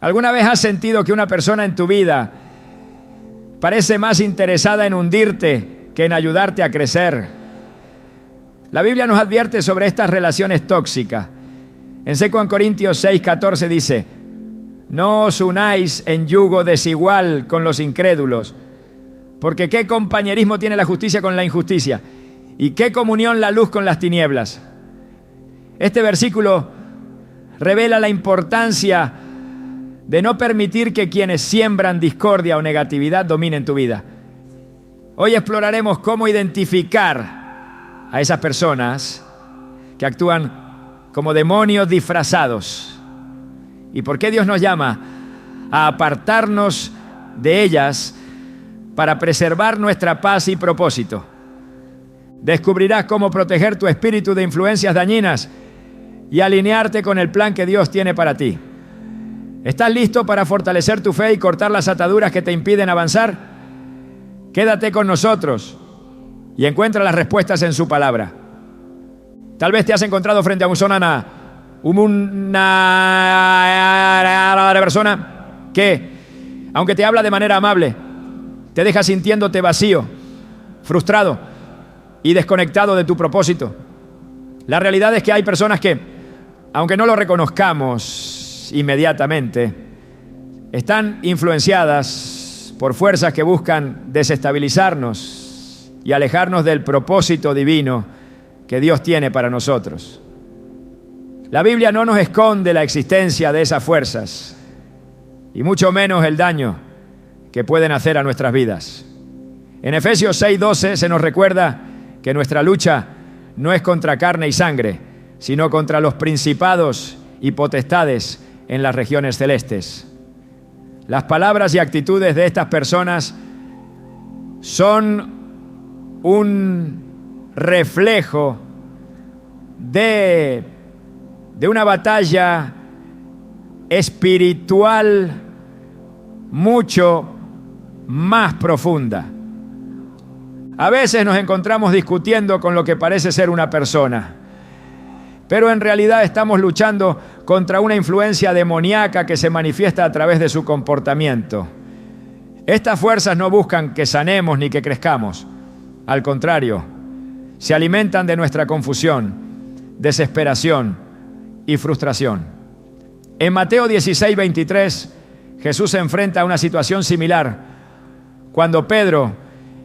¿Alguna vez has sentido que una persona en tu vida parece más interesada en hundirte que en ayudarte a crecer? La Biblia nos advierte sobre estas relaciones tóxicas. En 2 Corintios 6:14 dice: no os unáis en yugo desigual con los incrédulos, porque ¿qué compañerismo tiene la justicia con la injusticia? ¿Y qué comunión la luz con las tinieblas? Este versículo revela la importancia de no permitir que quienes siembran discordia o negatividad dominen tu vida. Hoy exploraremos cómo identificar a esas personas que actúan como demonios disfrazados y por qué Dios nos llama a apartarnos de ellas para preservar nuestra paz y propósito. Descubrirás cómo proteger tu espíritu de influencias dañinas y alinearte con el plan que Dios tiene para ti. ¿Estás listo para fortalecer tu fe y cortar las ataduras que te impiden avanzar? Quédate con nosotros y encuentra las respuestas en su palabra. Tal vez te has encontrado frente a una persona que, aunque te habla de manera amable, te deja sintiéndote vacío, frustrado y desconectado de tu propósito. La realidad es que hay personas que, aunque no lo reconozcamos inmediatamente, están influenciadas por fuerzas que buscan desestabilizarnos y alejarnos del propósito divino que Dios tiene para nosotros. La Biblia no nos esconde la existencia de esas fuerzas y mucho menos el daño que pueden hacer a nuestras vidas. En Efesios 6:12 se nos recuerda que nuestra lucha no es contra carne y sangre, sino contra los principados y potestades en las regiones celestes. Las palabras y actitudes de estas personas son un reflejo de una batalla espiritual mucho más profunda. A veces nos encontramos discutiendo con lo que parece ser una persona, pero en realidad estamos luchando contra una influencia demoníaca que se manifiesta a través de su comportamiento. Estas fuerzas no buscan que sanemos ni que crezcamos. Al contrario, se alimentan de nuestra confusión, desesperación y frustración. En Mateo 16:23, Jesús se enfrenta a una situación similar cuando Pedro,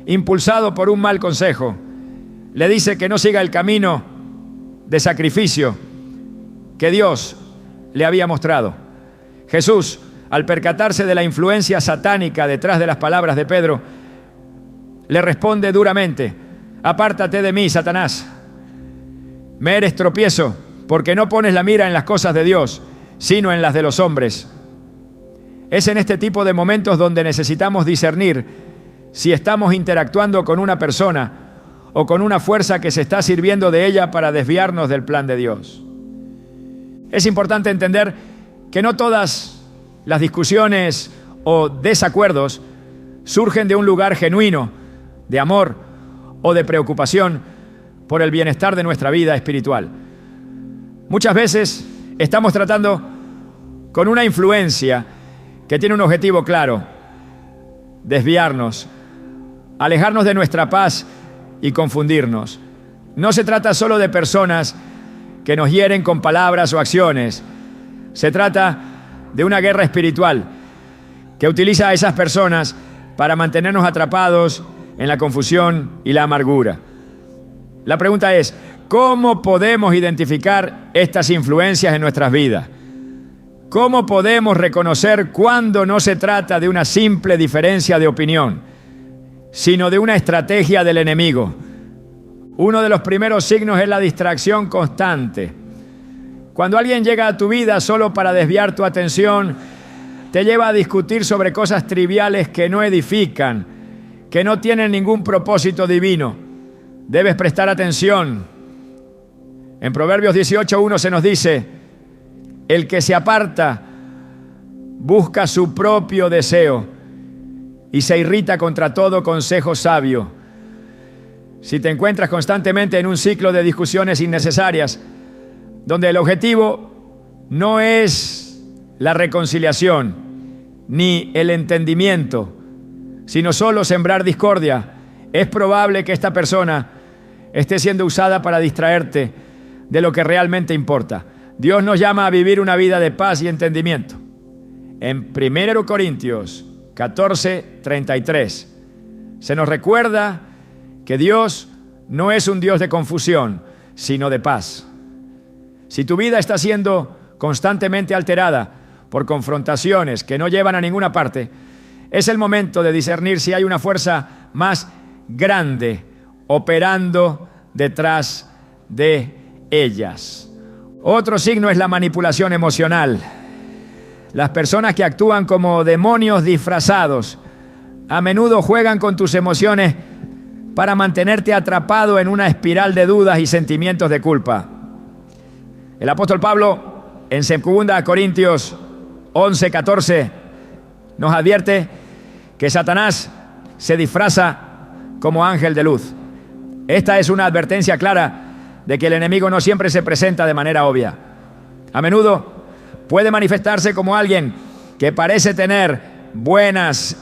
impulsado por un mal consejo, le dice que no siga el camino de sacrificio que Dios le había mostrado. Jesús, al percatarse de la influencia satánica detrás de las palabras de Pedro, le responde duramente: apártate de mí, Satanás. Me eres tropiezo, porque no pones la mira en las cosas de Dios, sino en las de los hombres. Es en este tipo de momentos donde necesitamos discernir si estamos interactuando con una persona o con una fuerza que se está sirviendo de ella para desviarnos del plan de Dios. Es importante entender que no todas las discusiones o desacuerdos surgen de un lugar genuino, de amor o de preocupación por el bienestar de nuestra vida espiritual. Muchas veces estamos tratando con una influencia que tiene un objetivo claro: desviarnos, alejarnos de nuestra paz y confundirnos. No se trata solo de personas que nos hieren con palabras o acciones. Se trata de una guerra espiritual que utiliza a esas personas para mantenernos atrapados en la confusión y la amargura. La pregunta es: ¿cómo podemos identificar estas influencias en nuestras vidas? ¿Cómo podemos reconocer cuando no se trata de una simple diferencia de opinión, sino de una estrategia del enemigo? Uno de los primeros signos es la distracción constante. Cuando alguien llega a tu vida solo para desviar tu atención, te lleva a discutir sobre cosas triviales que no edifican, que no tienen ningún propósito divino. Debes prestar atención. En Proverbios 18:1 se nos dice: el que se aparta busca su propio deseo y se irrita contra todo consejo sabio. Si te encuentras constantemente en un ciclo de discusiones innecesarias, donde el objetivo no es la reconciliación, ni el entendimiento, sino solo sembrar discordia, es probable que esta persona esté siendo usada para distraerte de lo que realmente importa. Dios nos llama a vivir una vida de paz y entendimiento. En 1 Corintios 14:33 se nos recuerda que Dios no es un Dios de confusión, sino de paz. Si tu vida está siendo constantemente alterada por confrontaciones que no llevan a ninguna parte, es el momento de discernir si hay una fuerza más grande operando detrás de ellas. Otro signo es la manipulación emocional. Las personas que actúan como demonios disfrazados a menudo juegan con tus emociones para mantenerte atrapado en una espiral de dudas y sentimientos de culpa. El apóstol Pablo, en 2 Corintios 11:14, nos advierte que Satanás se disfraza como ángel de luz. Esta es una advertencia clara de que el enemigo no siempre se presenta de manera obvia. A menudo puede manifestarse como alguien que parece tener buenas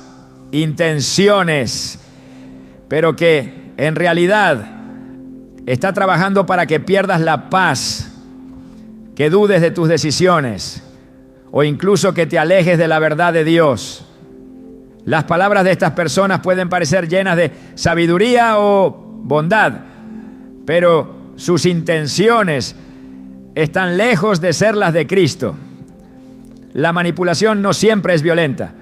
intenciones, pero que en realidad está trabajando para que pierdas la paz, que dudes de tus decisiones o incluso que te alejes de la verdad de Dios. Las palabras de estas personas pueden parecer llenas de sabiduría o bondad, pero sus intenciones están lejos de ser las de Cristo. La manipulación no siempre es violenta.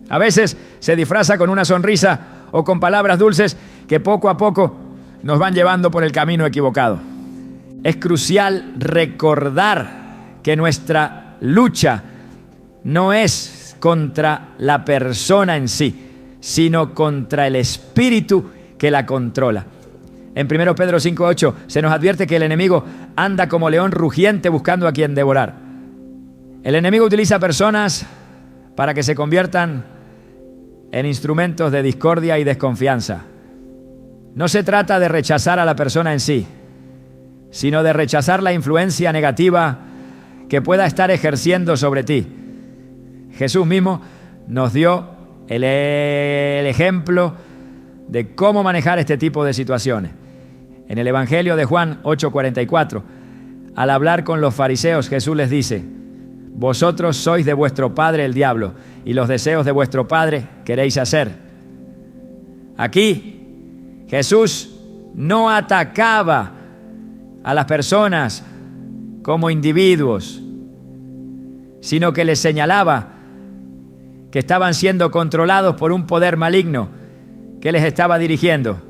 A veces se disfraza con una sonrisa o con palabras dulces que poco a poco nos van llevando por el camino equivocado. Es crucial recordar que nuestra lucha no es contra la persona en sí, sino contra el espíritu que la controla. En 1 Pedro 5:8 se nos advierte que el enemigo anda como león rugiente buscando a quien devorar. El enemigo utiliza personas para que se conviertan en instrumentos de discordia y desconfianza. No se trata de rechazar a la persona en sí, sino de rechazar la influencia negativa que pueda estar ejerciendo sobre ti. Jesús mismo nos dio el ejemplo de cómo manejar este tipo de situaciones. En el Evangelio de Juan 8:44, al hablar con los fariseos, Jesús les dice: vosotros sois de vuestro padre el diablo, y los deseos de vuestro padre queréis hacer. Aquí, Jesús no atacaba a las personas como individuos, sino que les señalaba que estaban siendo controlados por un poder maligno que les estaba dirigiendo.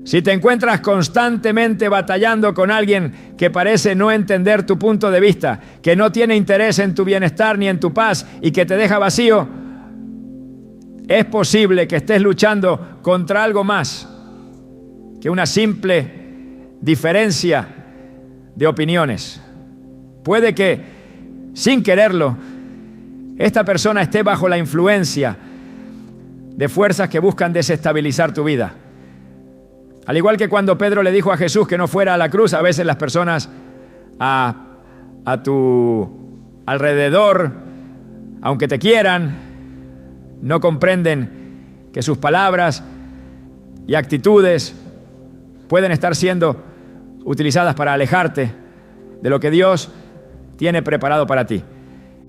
Si te encuentras constantemente batallando con alguien que parece no entender tu punto de vista, que no tiene interés en tu bienestar ni en tu paz y que te deja vacío, es posible que estés luchando contra algo más que una simple diferencia de opiniones. Puede que, sin quererlo, esta persona esté bajo la influencia de fuerzas que buscan desestabilizar tu vida. Al igual que cuando Pedro le dijo a Jesús que no fuera a la cruz, a veces las personas a tu alrededor, aunque te quieran, no comprenden que sus palabras y actitudes pueden estar siendo utilizadas para alejarte de lo que Dios tiene preparado para ti.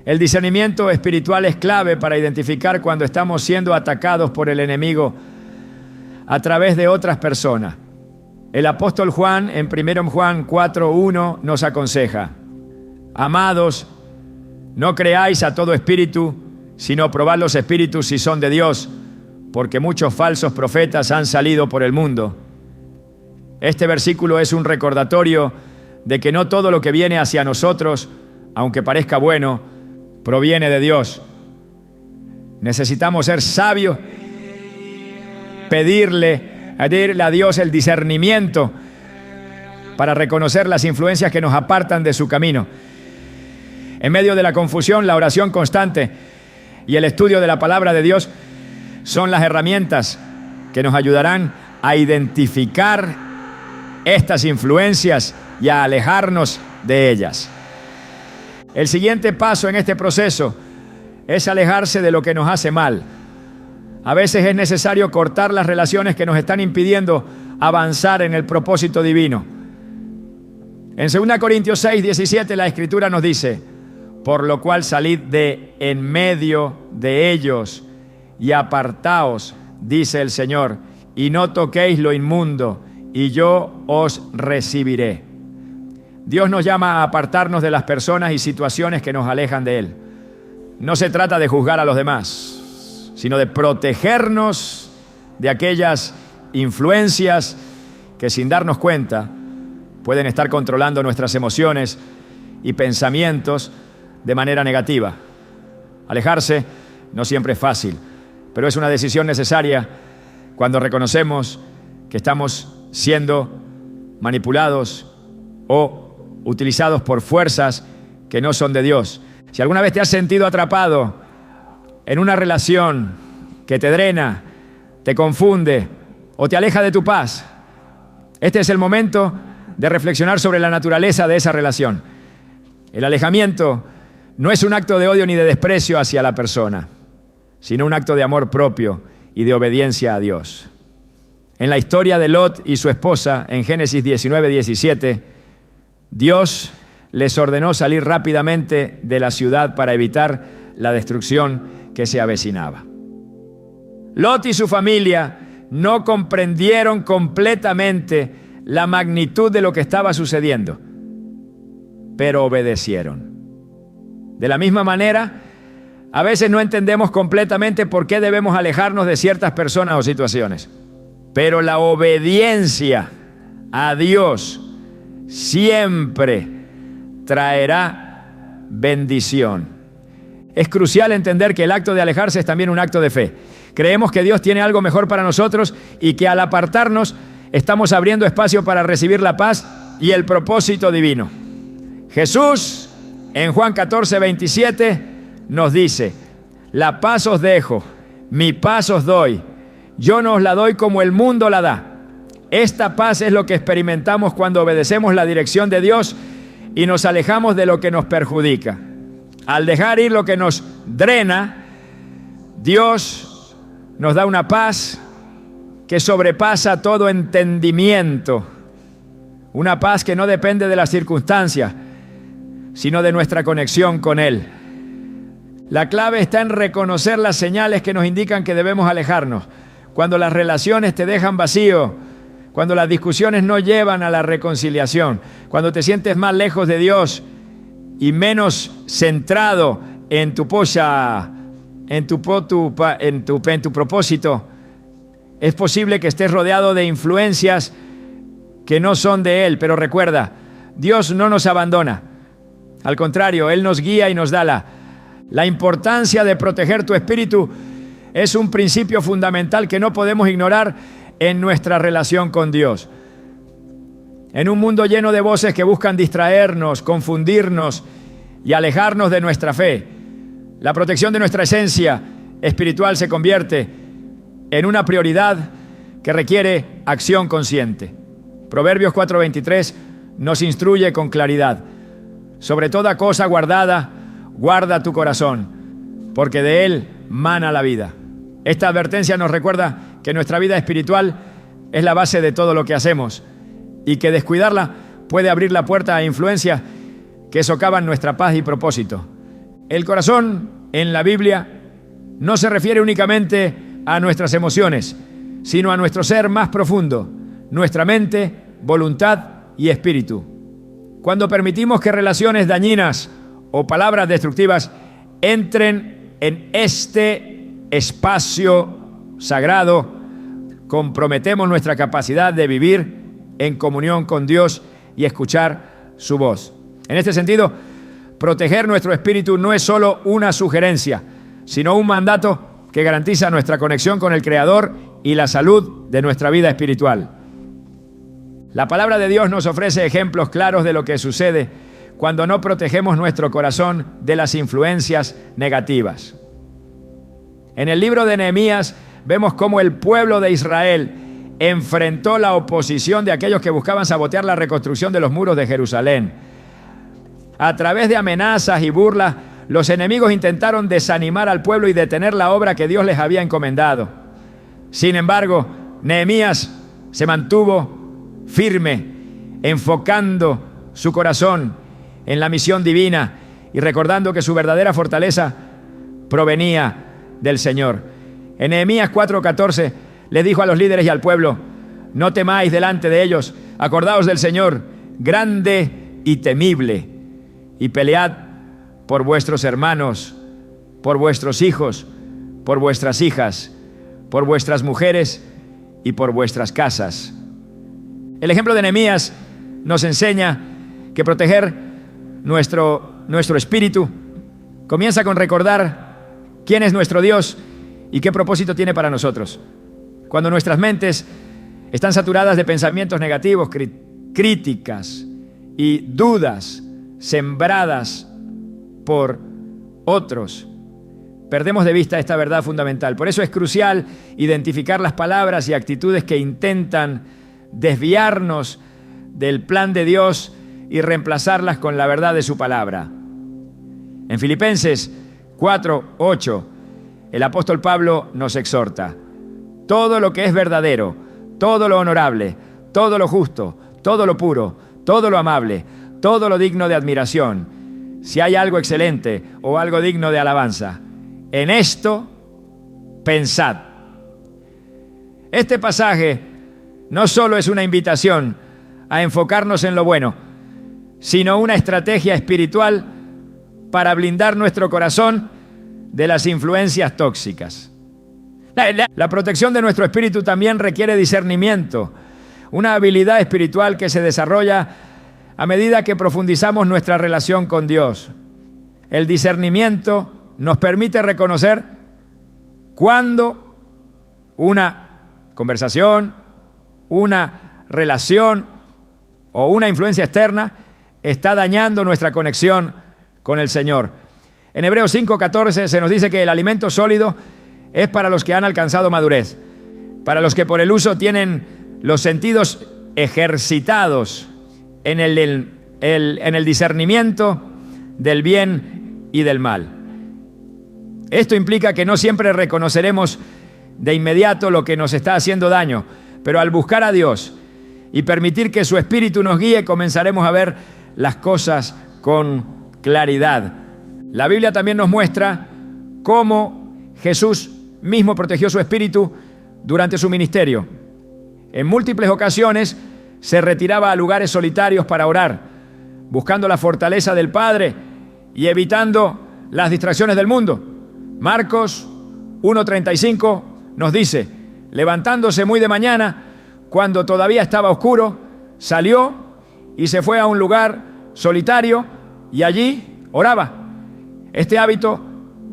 El discernimiento espiritual es clave para identificar cuando estamos siendo atacados por el enemigo a través de otras personas. El apóstol Juan, en 1 Juan 4:1, nos aconseja: amados, no creáis a todo espíritu, sino probad los espíritus si son de Dios, porque muchos falsos profetas han salido por el mundo. Este versículo es un recordatorio de que no todo lo que viene hacia nosotros, aunque parezca bueno, proviene de Dios. Necesitamos ser sabios, pedirle a Dios el discernimiento para reconocer las influencias que nos apartan de su camino. En medio de la confusión, la oración constante y el estudio de la palabra de Dios son las herramientas que nos ayudarán a identificar estas influencias y a alejarnos de ellas. El siguiente paso en este proceso es alejarse de lo que nos hace mal. A veces es necesario cortar las relaciones que nos están impidiendo avanzar en el propósito divino. En 2 Corintios 6, 17 la Escritura nos dice: por lo cual salid de en medio de ellos y apartaos, dice el Señor, y no toquéis lo inmundo, y yo os recibiré. Dios nos llama a apartarnos de las personas y situaciones que nos alejan de Él. No se trata de juzgar a los demás, sino de protegernos de aquellas influencias que, sin darnos cuenta, pueden estar controlando nuestras emociones y pensamientos de manera negativa. Alejarse no siempre es fácil, pero es una decisión necesaria cuando reconocemos que estamos siendo manipulados o utilizados por fuerzas que no son de Dios. Si alguna vez te has sentido atrapado en una relación que te drena, te confunde o te aleja de tu paz, este es el momento de reflexionar sobre la naturaleza de esa relación. El alejamiento no es un acto de odio ni de desprecio hacia la persona, sino un acto de amor propio y de obediencia a Dios. En la historia de Lot y su esposa, en Génesis 19, 17, Dios les ordenó salir rápidamente de la ciudad para evitar la destrucción que se avecinaba. Lot y su familia no comprendieron completamente la magnitud de lo que estaba sucediendo, pero obedecieron. De la misma manera, a veces no entendemos completamente por qué debemos alejarnos de ciertas personas o situaciones, pero la obediencia a Dios siempre traerá bendición. Es crucial entender que el acto de alejarse es también un acto de fe. Creemos que Dios tiene algo mejor para nosotros y que al apartarnos estamos abriendo espacio para recibir la paz y el propósito divino. Jesús, en Juan 14, 27, nos dice: la paz os dejo, mi paz os doy. Yo no os la doy como el mundo la da. Esta paz es lo que experimentamos cuando obedecemos la dirección de Dios y nos alejamos de lo que nos perjudica. Al dejar ir lo que nos drena, Dios nos da una paz que sobrepasa todo entendimiento. Una paz que no depende de las circunstancias, sino de nuestra conexión con Él. La clave está en reconocer las señales que nos indican que debemos alejarnos. Cuando las relaciones te dejan vacío, cuando las discusiones no llevan a la reconciliación, cuando te sientes más lejos de Dios y menos centrado en tu propósito, es posible que estés rodeado de influencias que no son de Él. Pero recuerda, Dios no nos abandona. Al contrario, Él nos guía y nos da la importancia de proteger tu espíritu. Es un principio fundamental que no podemos ignorar en nuestra relación con Dios. En un mundo lleno de voces que buscan distraernos, confundirnos y alejarnos de nuestra fe, la protección de nuestra esencia espiritual se convierte en una prioridad que requiere acción consciente. Proverbios 4:23 nos instruye con claridad: sobre toda cosa guardada, guarda tu corazón, porque de él mana la vida. Esta advertencia nos recuerda que nuestra vida espiritual es la base de todo lo que hacemos y que descuidarla puede abrir la puerta a influencias que socavan nuestra paz y propósito. El corazón en la Biblia no se refiere únicamente a nuestras emociones, sino a nuestro ser más profundo, nuestra mente, voluntad y espíritu. Cuando permitimos que relaciones dañinas o palabras destructivas entren en este espacio sagrado, comprometemos nuestra capacidad de vivir en comunión con Dios y escuchar su voz. En este sentido, proteger nuestro espíritu no es solo una sugerencia, sino un mandato que garantiza nuestra conexión con el Creador y la salud de nuestra vida espiritual. La palabra de Dios nos ofrece ejemplos claros de lo que sucede cuando no protegemos nuestro corazón de las influencias negativas. En el libro de Nehemías vemos cómo el pueblo de Israel enfrentó la oposición de aquellos que buscaban sabotear la reconstrucción de los muros de Jerusalén. A través de amenazas y burlas, los enemigos intentaron desanimar al pueblo y detener la obra que Dios les había encomendado. Sin embargo, Nehemías se mantuvo firme, enfocando su corazón en la misión divina y recordando que su verdadera fortaleza provenía del Señor. En Nehemías 4:14 les dijo a los líderes y al pueblo: no temáis delante de ellos, acordaos del Señor, grande y temible, y pelead por vuestros hermanos, por vuestros hijos, por vuestras hijas, por vuestras mujeres y por vuestras casas. El ejemplo de Nehemías nos enseña que proteger nuestro espíritu comienza con recordar quién es nuestro Dios y qué propósito tiene para nosotros. Cuando nuestras mentes están saturadas de pensamientos negativos, críticas y dudas sembradas por otros, perdemos de vista esta verdad fundamental. Por eso es crucial identificar las palabras y actitudes que intentan desviarnos del plan de Dios y reemplazarlas con la verdad de su palabra. En Filipenses 4:8, el apóstol Pablo nos exhorta: todo lo que es verdadero, todo lo honorable, todo lo justo, todo lo puro, todo lo amable, todo lo digno de admiración, si hay algo excelente o algo digno de alabanza, en esto pensad. Este pasaje no solo es una invitación a enfocarnos en lo bueno, sino una estrategia espiritual para blindar nuestro corazón de las influencias tóxicas. La protección de nuestro espíritu también requiere discernimiento, una habilidad espiritual que se desarrolla a medida que profundizamos nuestra relación con Dios. El discernimiento nos permite reconocer cuando una conversación, una relación o una influencia externa está dañando nuestra conexión con el Señor. En Hebreos 5:14 se nos dice que el alimento sólido es para los que han alcanzado madurez, para los que por el uso tienen los sentidos ejercitados en el discernimiento del bien y del mal. Esto implica que no siempre reconoceremos de inmediato lo que nos está haciendo daño, pero al buscar a Dios y permitir que su Espíritu nos guíe, comenzaremos a ver las cosas con claridad. La Biblia también nos muestra cómo Jesús mismo protegió su espíritu durante su ministerio. En múltiples ocasiones se retiraba a lugares solitarios para orar, buscando la fortaleza del Padre y evitando las distracciones del mundo. Marcos 1:35 nos dice: levantándose muy de mañana, cuando todavía estaba oscuro, salió y se fue a un lugar solitario y allí oraba. Este hábito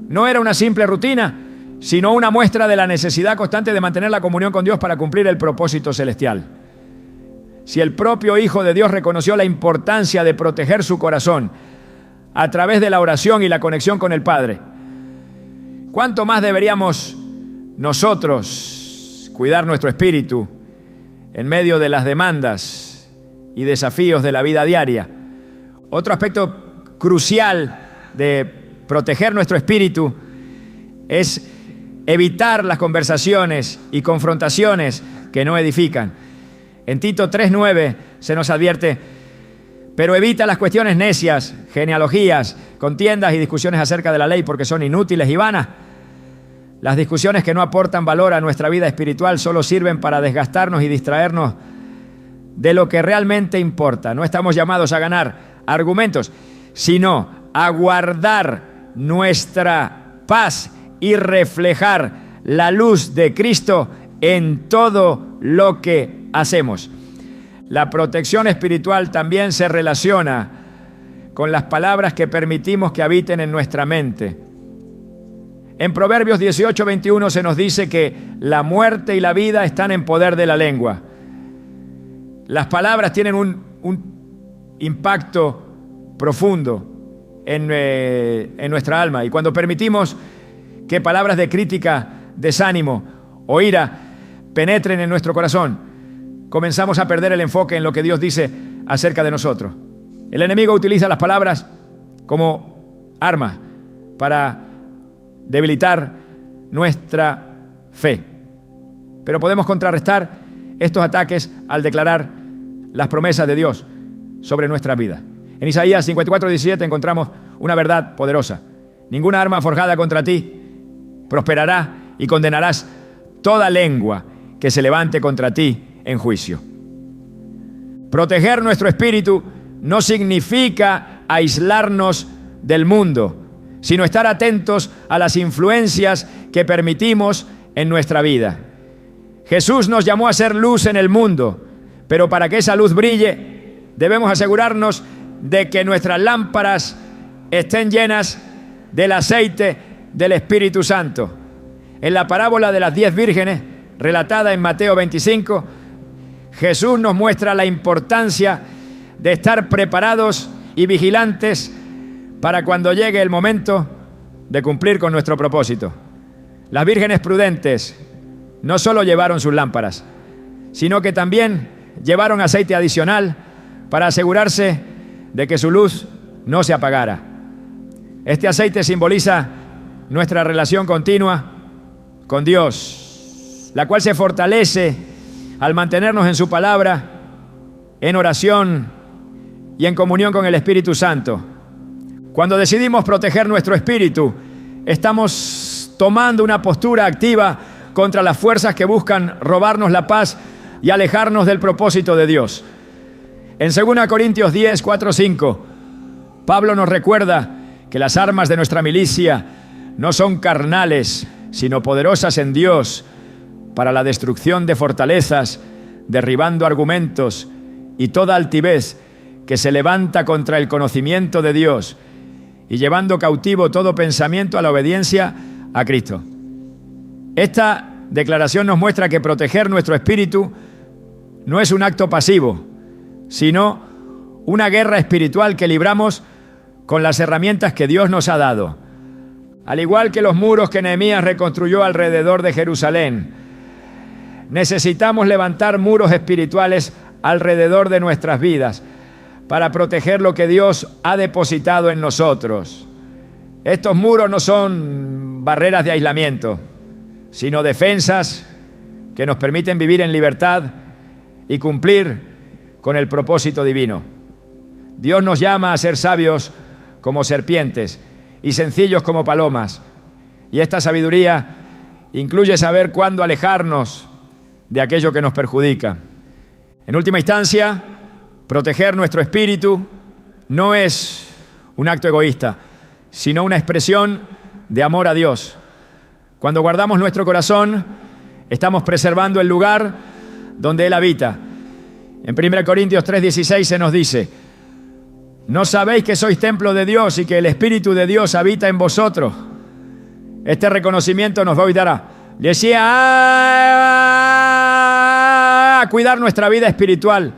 no era una simple rutina, sino una muestra de la necesidad constante de mantener la comunión con Dios para cumplir el propósito celestial. Si el propio Hijo de Dios reconoció la importancia de proteger su corazón a través de la oración y la conexión con el Padre, ¿cuánto más deberíamos nosotros cuidar nuestro espíritu en medio de las demandas y desafíos de la vida diaria? Otro aspecto crucial de proteger nuestro espíritu es evitar las conversaciones y confrontaciones que no edifican. En Tito 3:9 se nos advierte: pero evita las cuestiones necias, genealogías, contiendas y discusiones acerca de la ley, porque son inútiles y vanas. Las discusiones que no aportan valor a nuestra vida espiritual solo sirven para desgastarnos y distraernos de lo que realmente importa. No estamos llamados a ganar argumentos, sino a guardar nuestra paz y reflejar la luz de Cristo en todo lo que hacemos. La protección espiritual también se relaciona con las palabras que permitimos que habiten en nuestra mente. En Proverbios 18:21 se nos dice que la muerte y la vida están en poder de la lengua. Las palabras tienen un impacto profundo en nuestra alma, y cuando permitimos que palabras de crítica, desánimo o ira penetren en nuestro corazón, comenzamos a perder el enfoque en lo que Dios dice acerca de nosotros. El enemigo utiliza las palabras como arma para debilitar nuestra fe. Pero podemos contrarrestar estos ataques al declarar las promesas de Dios sobre nuestra vida. En Isaías 54:17 encontramos una verdad poderosa. Ninguna arma forjada contra ti prosperará y condenarás toda lengua que se levante contra ti en juicio. Proteger nuestro espíritu no significa aislarnos del mundo, sino estar atentos a las influencias que permitimos en nuestra vida. Jesús nos llamó a ser luz en el mundo, pero para que esa luz brille, debemos asegurarnos de que nuestras lámparas estén llenas del aceite del Espíritu Santo. En la parábola de las 10 vírgenes, relatada en Mateo 25, Jesús nos muestra la importancia de estar preparados y vigilantes para cuando llegue el momento de cumplir con nuestro propósito. Las vírgenes prudentes no solo llevaron sus lámparas, sino que también llevaron aceite adicional para asegurarse de que su luz no se apagara. Este aceite simboliza nuestra relación continua con Dios, la cual se fortalece al mantenernos en su palabra, en oración y en comunión con el Espíritu Santo. Cuando decidimos proteger nuestro espíritu, estamos tomando una postura activa contra las fuerzas que buscan robarnos la paz y alejarnos del propósito de Dios. En 2 Corintios 10, 4, 5, Pablo nos recuerda que las armas de nuestra milicia no son carnales, sino poderosas en Dios para la destrucción de fortalezas, derribando argumentos y toda altivez que se levanta contra el conocimiento de Dios y llevando cautivo todo pensamiento a la obediencia a Cristo. Esta declaración nos muestra que proteger nuestro espíritu no es un acto pasivo, sino una guerra espiritual que libramos con las herramientas que Dios nos ha dado. Al igual que los muros que Nehemías reconstruyó alrededor de Jerusalén, necesitamos levantar muros espirituales alrededor de nuestras vidas para proteger lo que Dios ha depositado en nosotros. Estos muros no son barreras de aislamiento, sino defensas que nos permiten vivir en libertad y cumplir con el propósito divino. Dios nos llama a ser sabios como serpientes y sencillos como palomas. Y esta sabiduría incluye saber cuándo alejarnos de aquello que nos perjudica. En última instancia, proteger nuestro espíritu no es un acto egoísta, sino una expresión de amor a Dios. Cuando guardamos nuestro corazón, estamos preservando el lugar donde Él habita. En 1 Corintios 3:16 se nos dice: ¿no sabéis que sois templo de Dios y que el Espíritu de Dios habita en vosotros? Este reconocimiento nos va a ayudar a cuidar nuestra vida espiritual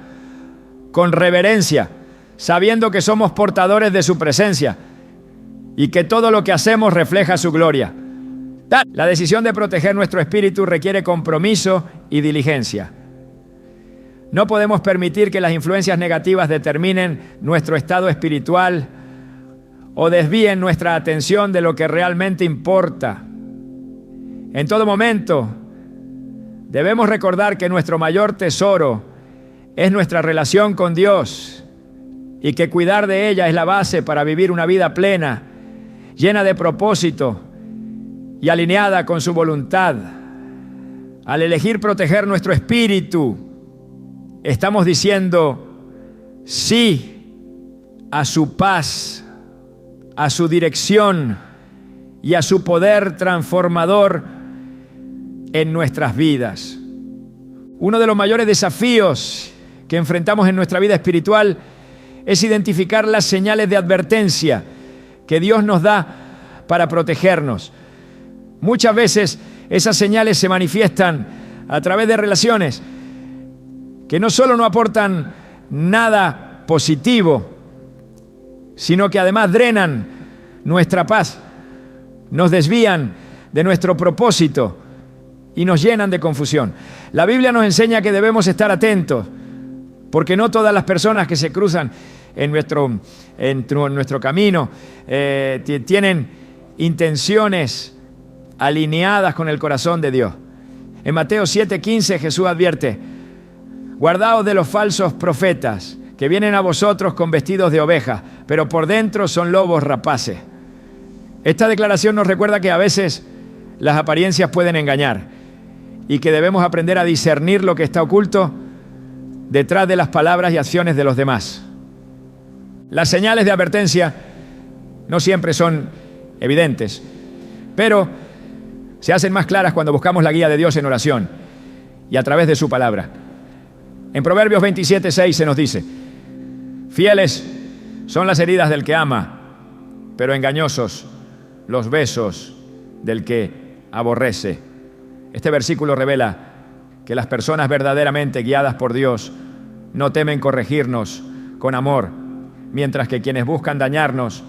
con reverencia, sabiendo que somos portadores de su presencia y que todo lo que hacemos refleja su gloria. La decisión de proteger nuestro espíritu requiere compromiso y diligencia. No podemos permitir que las influencias negativas determinen nuestro estado espiritual o desvíen nuestra atención de lo que realmente importa. En todo momento, debemos recordar que nuestro mayor tesoro es nuestra relación con Dios y que cuidar de ella es la base para vivir una vida plena, llena de propósito y alineada con su voluntad. Al elegir proteger nuestro espíritu, estamos diciendo sí a su paz, a su dirección y a su poder transformador en nuestras vidas. Uno de los mayores desafíos que enfrentamos en nuestra vida espiritual es identificar las señales de advertencia que Dios nos da para protegernos. Muchas veces esas señales se manifiestan a través de relaciones que no solo no aportan nada positivo, sino que además drenan nuestra paz, nos desvían de nuestro propósito y nos llenan de confusión. La Biblia nos enseña que debemos estar atentos, porque no todas las personas que se cruzan en nuestro camino, tienen intenciones alineadas con el corazón de Dios. En Mateo 7:15 Jesús advierte: guardaos de los falsos profetas que vienen a vosotros con vestidos de oveja, pero por dentro son lobos rapaces. Esta declaración nos recuerda que a veces las apariencias pueden engañar y que debemos aprender a discernir lo que está oculto detrás de las palabras y acciones de los demás. Las señales de advertencia no siempre son evidentes, pero se hacen más claras cuando buscamos la guía de Dios en oración y a través de su palabra. En Proverbios 27:6 se nos dice: fieles son las heridas del que ama, pero engañosos los besos del que aborrece. Este versículo revela que las personas verdaderamente guiadas por Dios no temen corregirnos con amor, mientras que quienes buscan dañarnos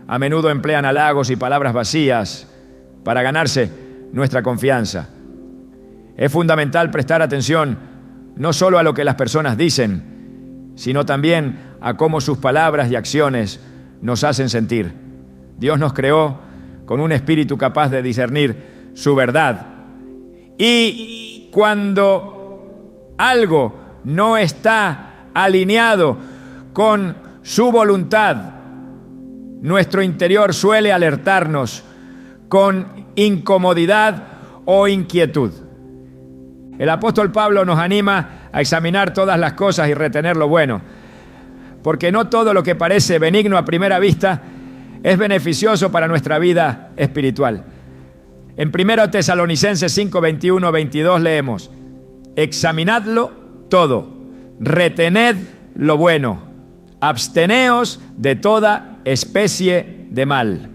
a menudo emplean halagos y palabras vacías para ganarse nuestra confianza. Es fundamental prestar atención no solo a lo que las personas dicen, sino también a cómo sus palabras y acciones nos hacen sentir. Dios nos creó con un espíritu capaz de discernir su verdad. Y cuando algo no está alineado con su voluntad, nuestro interior suele alertarnos con incomodidad o inquietud. El apóstol Pablo nos anima a examinar todas las cosas y retener lo bueno, porque no todo lo que parece benigno a primera vista es beneficioso para nuestra vida espiritual. En 1 Tesalonicenses 5:21-22 leemos: examinadlo todo, retened lo bueno, absteneos de toda especie de mal.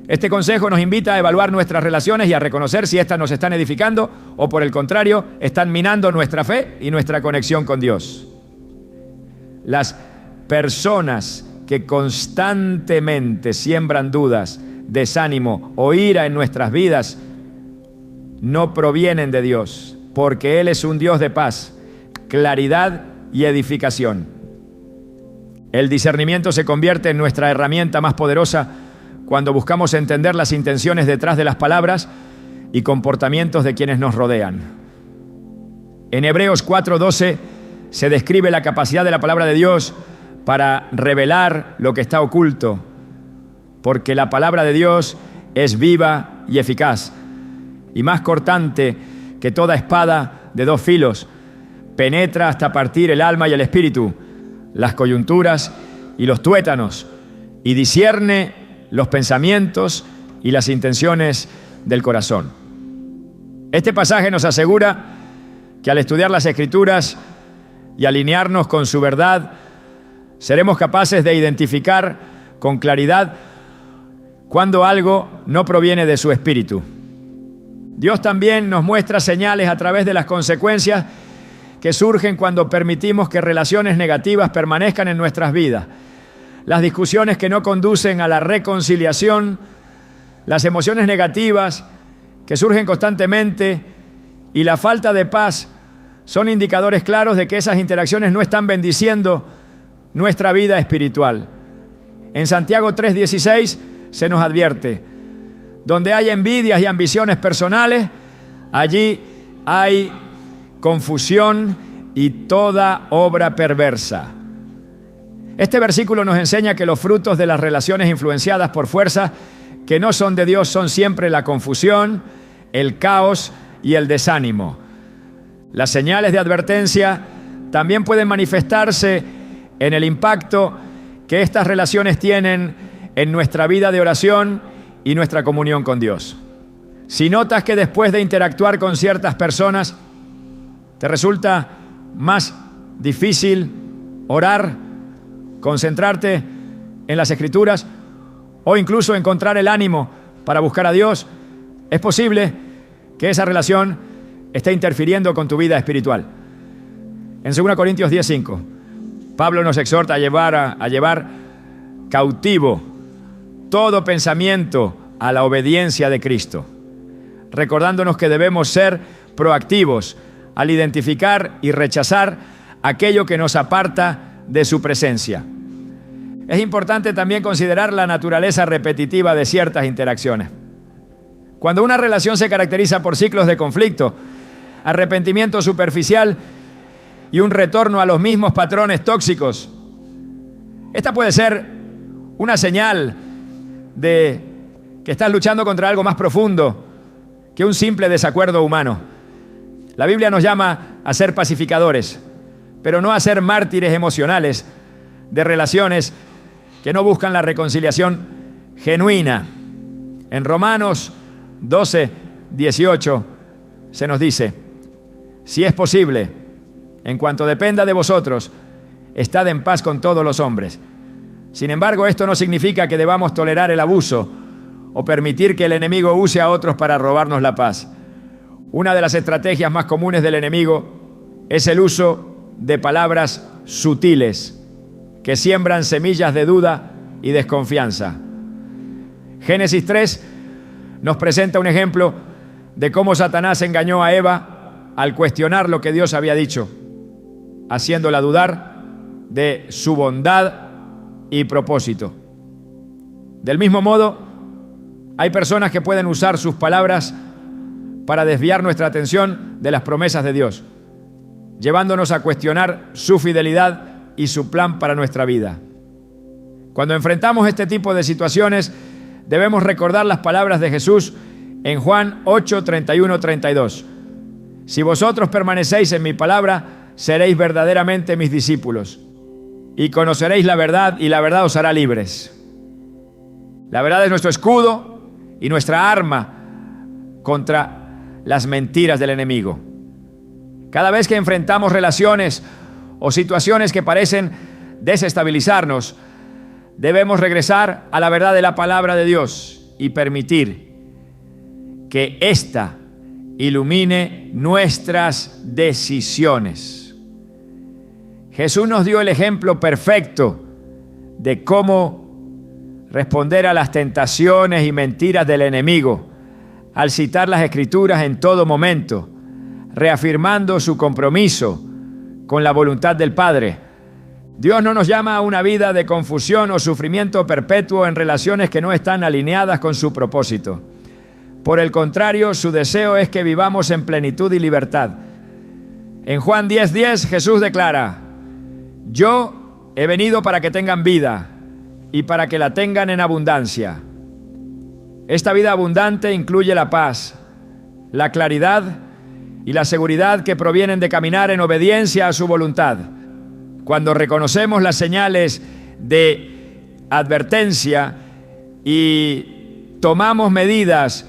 Este consejo nos invita a evaluar nuestras relaciones y a reconocer si éstas nos están edificando o, por el contrario, están minando nuestra fe y nuestra conexión con Dios. Las personas que constantemente siembran dudas, desánimo o ira en nuestras vidas no provienen de Dios, porque Él es un Dios de paz, claridad y edificación. El discernimiento se convierte en nuestra herramienta más poderosa cuando buscamos entender las intenciones detrás de las palabras y comportamientos de quienes nos rodean. En Hebreos 4:12 se describe la capacidad de la palabra de Dios para revelar lo que está oculto, porque la palabra de Dios es viva y eficaz, y más cortante que toda espada de dos filos, penetra hasta partir el alma y el espíritu, las coyunturas y los tuétanos, y discierne los pensamientos y las intenciones del corazón. Este pasaje nos asegura que al estudiar las Escrituras y alinearnos con su verdad, seremos capaces de identificar con claridad cuando algo no proviene de su espíritu. Dios también nos muestra señales a través de las consecuencias que surgen cuando permitimos que relaciones negativas permanezcan en nuestras vidas. Las discusiones que no conducen a la reconciliación, las emociones negativas que surgen constantemente y la falta de paz son indicadores claros de que esas interacciones no están bendiciendo nuestra vida espiritual. En Santiago 3:16 se nos advierte: donde hay envidias y ambiciones personales, allí hay confusión y toda obra perversa. Este versículo nos enseña que los frutos de las relaciones influenciadas por fuerzas que no son de Dios son siempre la confusión, el caos y el desánimo. Las señales de advertencia también pueden manifestarse en el impacto que estas relaciones tienen en nuestra vida de oración y nuestra comunión con Dios. Si notas que después de interactuar con ciertas personas te resulta más difícil orar, concentrarte en las Escrituras o incluso encontrar el ánimo para buscar a Dios, es posible que esa relación esté interfiriendo con tu vida espiritual. En 2 Corintios 10:5, Pablo nos exhorta a llevar cautivo todo pensamiento a la obediencia de Cristo, recordándonos que debemos ser proactivos al identificar y rechazar aquello que nos aparta de su presencia. Es importante también considerar la naturaleza repetitiva de ciertas interacciones. Cuando una relación se caracteriza por ciclos de conflicto, arrepentimiento superficial y un retorno a los mismos patrones tóxicos, esta puede ser una señal de que estás luchando contra algo más profundo que un simple desacuerdo humano. La Biblia nos llama a ser pacificadores, pero no a ser mártires emocionales de relaciones que no buscan la reconciliación genuina. En Romanos 12, 18 se nos dice: si es posible, en cuanto dependa de vosotros, estad en paz con todos los hombres. Sin embargo, esto no significa que debamos tolerar el abuso o permitir que el enemigo use a otros para robarnos la paz. Una de las estrategias más comunes del enemigo es el uso de palabras sutiles que siembran semillas de duda y desconfianza. Génesis 3 nos presenta un ejemplo de cómo Satanás engañó a Eva al cuestionar lo que Dios había dicho, haciéndola dudar de su bondad y propósito. Del mismo modo, hay personas que pueden usar sus palabras para desviar nuestra atención de las promesas de Dios, llevándonos a cuestionar su fidelidad y su plan para nuestra vida. Cuando enfrentamos este tipo de situaciones, debemos recordar las palabras de Jesús en Juan 8, 31, 32. Si vosotros permanecéis en mi palabra, seréis verdaderamente mis discípulos y conoceréis la verdad, y la verdad os hará libres. La verdad es nuestro escudo y nuestra arma contra las mentiras del enemigo. Cada vez que enfrentamos relaciones o situaciones que parecen desestabilizarnos, debemos regresar a la verdad de la palabra de Dios y permitir que ésta ilumine nuestras decisiones. Jesús nos dio el ejemplo perfecto de cómo responder a las tentaciones y mentiras del enemigo al citar las Escrituras en todo momento, reafirmando su compromiso con la voluntad del Padre. Dios no nos llama a una vida de confusión o sufrimiento perpetuo en relaciones que no están alineadas con su propósito. Por el contrario, su deseo es que vivamos en plenitud y libertad. En Juan 10:10, Jesús declara: yo he venido para que tengan vida y para que la tengan en abundancia. Esta vida abundante incluye la paz, la claridad y la seguridad que provienen de caminar en obediencia a su voluntad. Cuando reconocemos las señales de advertencia y tomamos medidas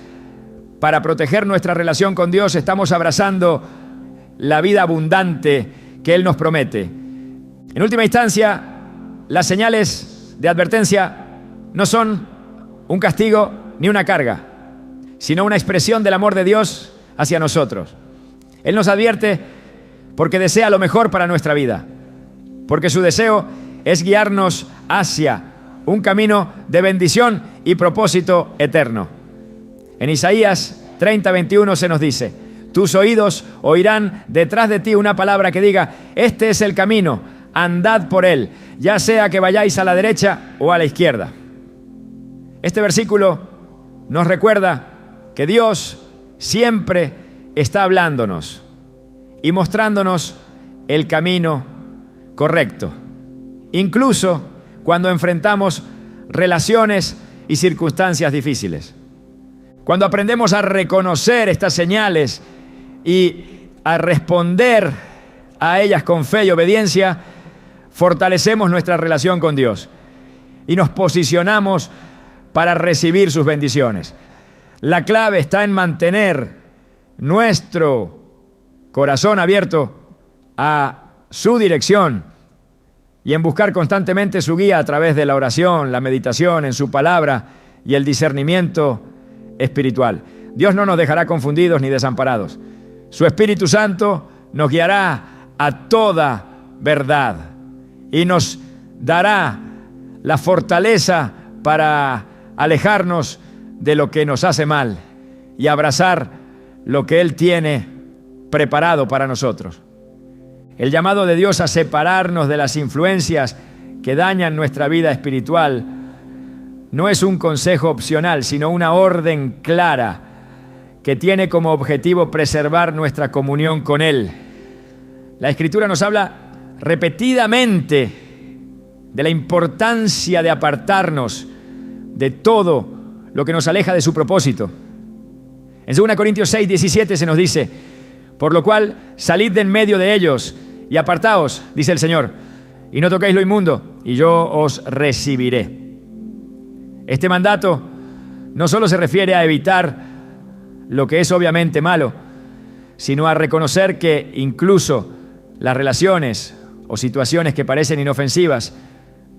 para proteger nuestra relación con Dios, estamos abrazando la vida abundante que Él nos promete. En última instancia, las señales de advertencia no son un castigo ni una carga, sino una expresión del amor de Dios hacia nosotros. Él nos advierte porque desea lo mejor para nuestra vida, porque su deseo es guiarnos hacia un camino de bendición y propósito eterno. En Isaías 30:21 se nos dice: tus oídos oirán detrás de ti una palabra que diga: este es el camino, andad por él, ya sea que vayáis a la derecha o a la izquierda. Este versículo nos recuerda que Dios siempre está hablándonos y mostrándonos el camino correcto, incluso cuando enfrentamos relaciones y circunstancias difíciles. Cuando aprendemos a reconocer estas señales y a responder a ellas con fe y obediencia, fortalecemos nuestra relación con Dios y nos posicionamos para recibir sus bendiciones. La clave está en mantener nuestro corazón abierto a su dirección y en buscar constantemente su guía a través de la oración, la meditación en su palabra y el discernimiento espiritual. Dios no nos dejará confundidos ni desamparados. Su Espíritu Santo nos guiará a toda verdad y nos dará la fortaleza para alejarnos de lo que nos hace mal y abrazar lo que Él tiene preparado para nosotros. El llamado de Dios a separarnos de las influencias que dañan nuestra vida espiritual no es un consejo opcional, sino una orden clara que tiene como objetivo preservar nuestra comunión con Él. La Escritura nos habla repetidamente de la importancia de apartarnos de todo lo que nos aleja de su propósito. En 2 Corintios 6, 17 se nos dice: por lo cual salid de en medio de ellos y apartaos, dice el Señor, y no toquéis lo inmundo, y yo os recibiré. Este mandato no solo se refiere a evitar lo que es obviamente malo, sino a reconocer que incluso las relaciones o situaciones que parecen inofensivas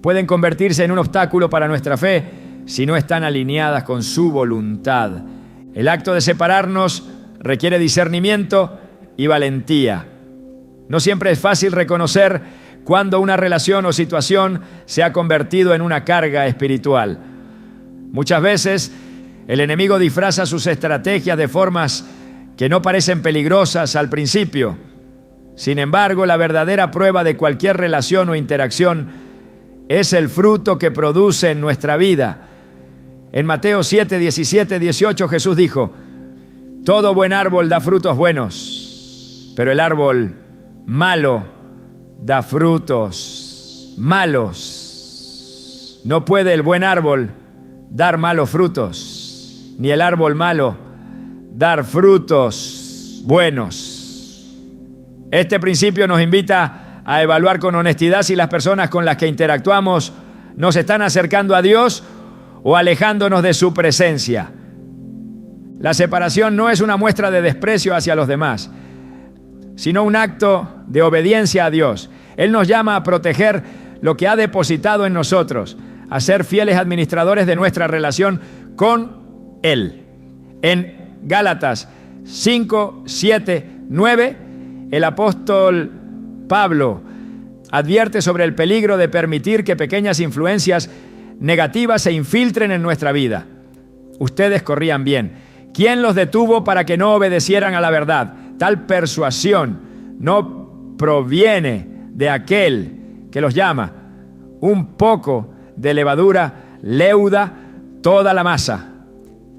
pueden convertirse en un obstáculo para nuestra fe si no están alineadas con su voluntad. El acto de separarnos requiere discernimiento y valentía. No siempre es fácil reconocer cuando una relación o situación se ha convertido en una carga espiritual. Muchas veces el enemigo disfraza sus estrategias de formas que no parecen peligrosas al principio. Sin embargo, la verdadera prueba de cualquier relación o interacción es el fruto que produce en nuestra vida. En Mateo 7, 17, 18 Jesús dijo: todo buen árbol da frutos buenos, pero el árbol malo da frutos malos. No puede el buen árbol dar malos frutos, ni el árbol malo dar frutos buenos. Este principio nos invita a evaluar con honestidad si las personas con las que interactuamos nos están acercando a Dios o alejándonos de su presencia. La separación no es una muestra de desprecio hacia los demás, sino un acto de obediencia a Dios. Él nos llama a proteger lo que ha depositado en nosotros, a ser fieles administradores de nuestra relación con Él. En Gálatas 5, 7, 9, el apóstol Pablo advierte sobre el peligro de permitir que pequeñas influencias negativas se infiltren en nuestra vida. Ustedes corrían bien. ¿Quién los detuvo para que no obedecieran a la verdad? Tal persuasión no proviene de aquel que los llama. Un poco de levadura leuda toda la masa.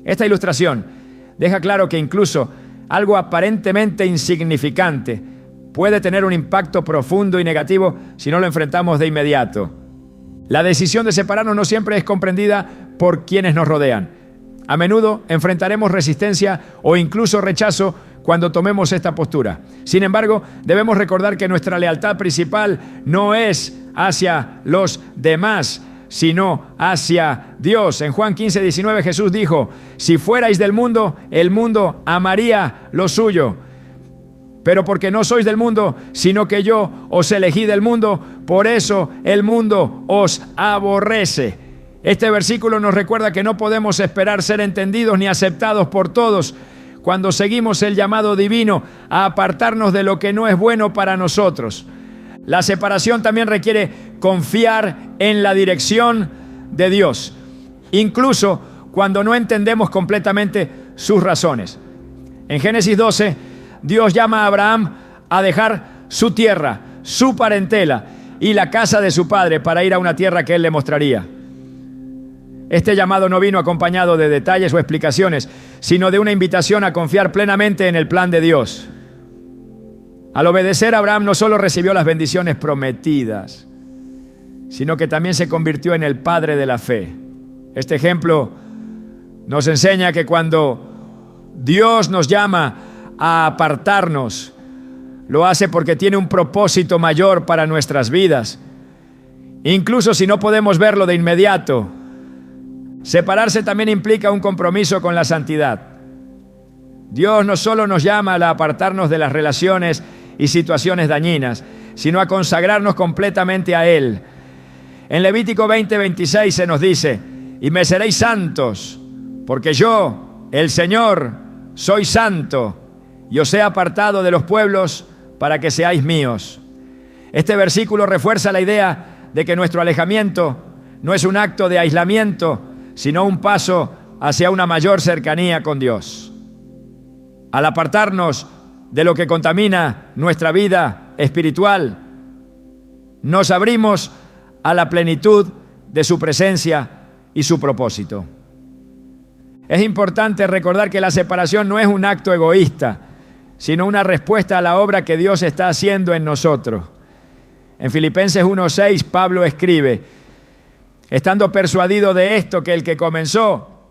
Esta ilustración deja claro que incluso algo aparentemente insignificante puede tener un impacto profundo y negativo si no lo enfrentamos de inmediato. La decisión de separarnos no siempre es comprendida por quienes nos rodean. A menudo enfrentaremos resistencia o incluso rechazo cuando tomemos esta postura. Sin embargo, debemos recordar que nuestra lealtad principal no es hacia los demás, sino hacia Dios. En Juan 15, 19 Jesús dijo: si fuerais del mundo, el mundo amaría lo suyo. Pero porque no sois del mundo, sino que yo os elegí del mundo, por eso el mundo os aborrece. Este versículo nos recuerda que no podemos esperar ser entendidos ni aceptados por todos cuando seguimos el llamado divino a apartarnos de lo que no es bueno para nosotros. La separación también requiere confiar en la dirección de Dios, incluso cuando no entendemos completamente sus razones. En Génesis 12, Dios llama a Abraham a dejar su tierra, su parentela y la casa de su padre para ir a una tierra que él le mostraría. Este llamado no vino acompañado de detalles o explicaciones, sino de una invitación a confiar plenamente en el plan de Dios. Al obedecer, Abraham no solo recibió las bendiciones prometidas, sino que también se convirtió en el padre de la fe. Este ejemplo nos enseña que cuando Dios nos llama a apartarnos, lo hace porque tiene un propósito mayor para nuestras vidas, incluso si no podemos verlo de inmediato. Separarse también implica un compromiso con la santidad. Dios no solo nos llama a apartarnos de las relaciones y situaciones dañinas, sino a consagrarnos completamente a Él. En Levítico 20, 26 se nos dice: y me seréis santos, porque yo, el Señor, soy santo, y os he apartado de los pueblos para que seáis míos. Este versículo refuerza la idea de que nuestro alejamiento no es un acto de aislamiento, sino un paso hacia una mayor cercanía con Dios. Al apartarnos, de lo que contamina nuestra vida espiritual. Nos abrimos a la plenitud de su presencia y su propósito. Es importante recordar que la separación no es un acto egoísta, sino una respuesta a la obra que Dios está haciendo en nosotros. En Filipenses 1:6, Pablo escribe: estando persuadido de esto, que el que comenzó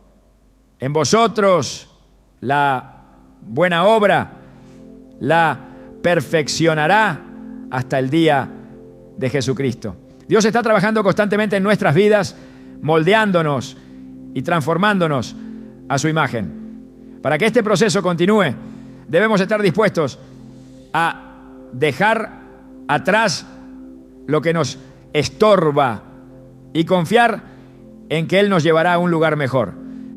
en vosotros la buena obra, la perfeccionará hasta el día de Jesucristo. Dios está trabajando constantemente en nuestras vidas, moldeándonos y transformándonos a su imagen. Para que este proceso continúe, debemos estar dispuestos a dejar atrás lo que nos estorba y confiar en que Él nos llevará a un lugar mejor.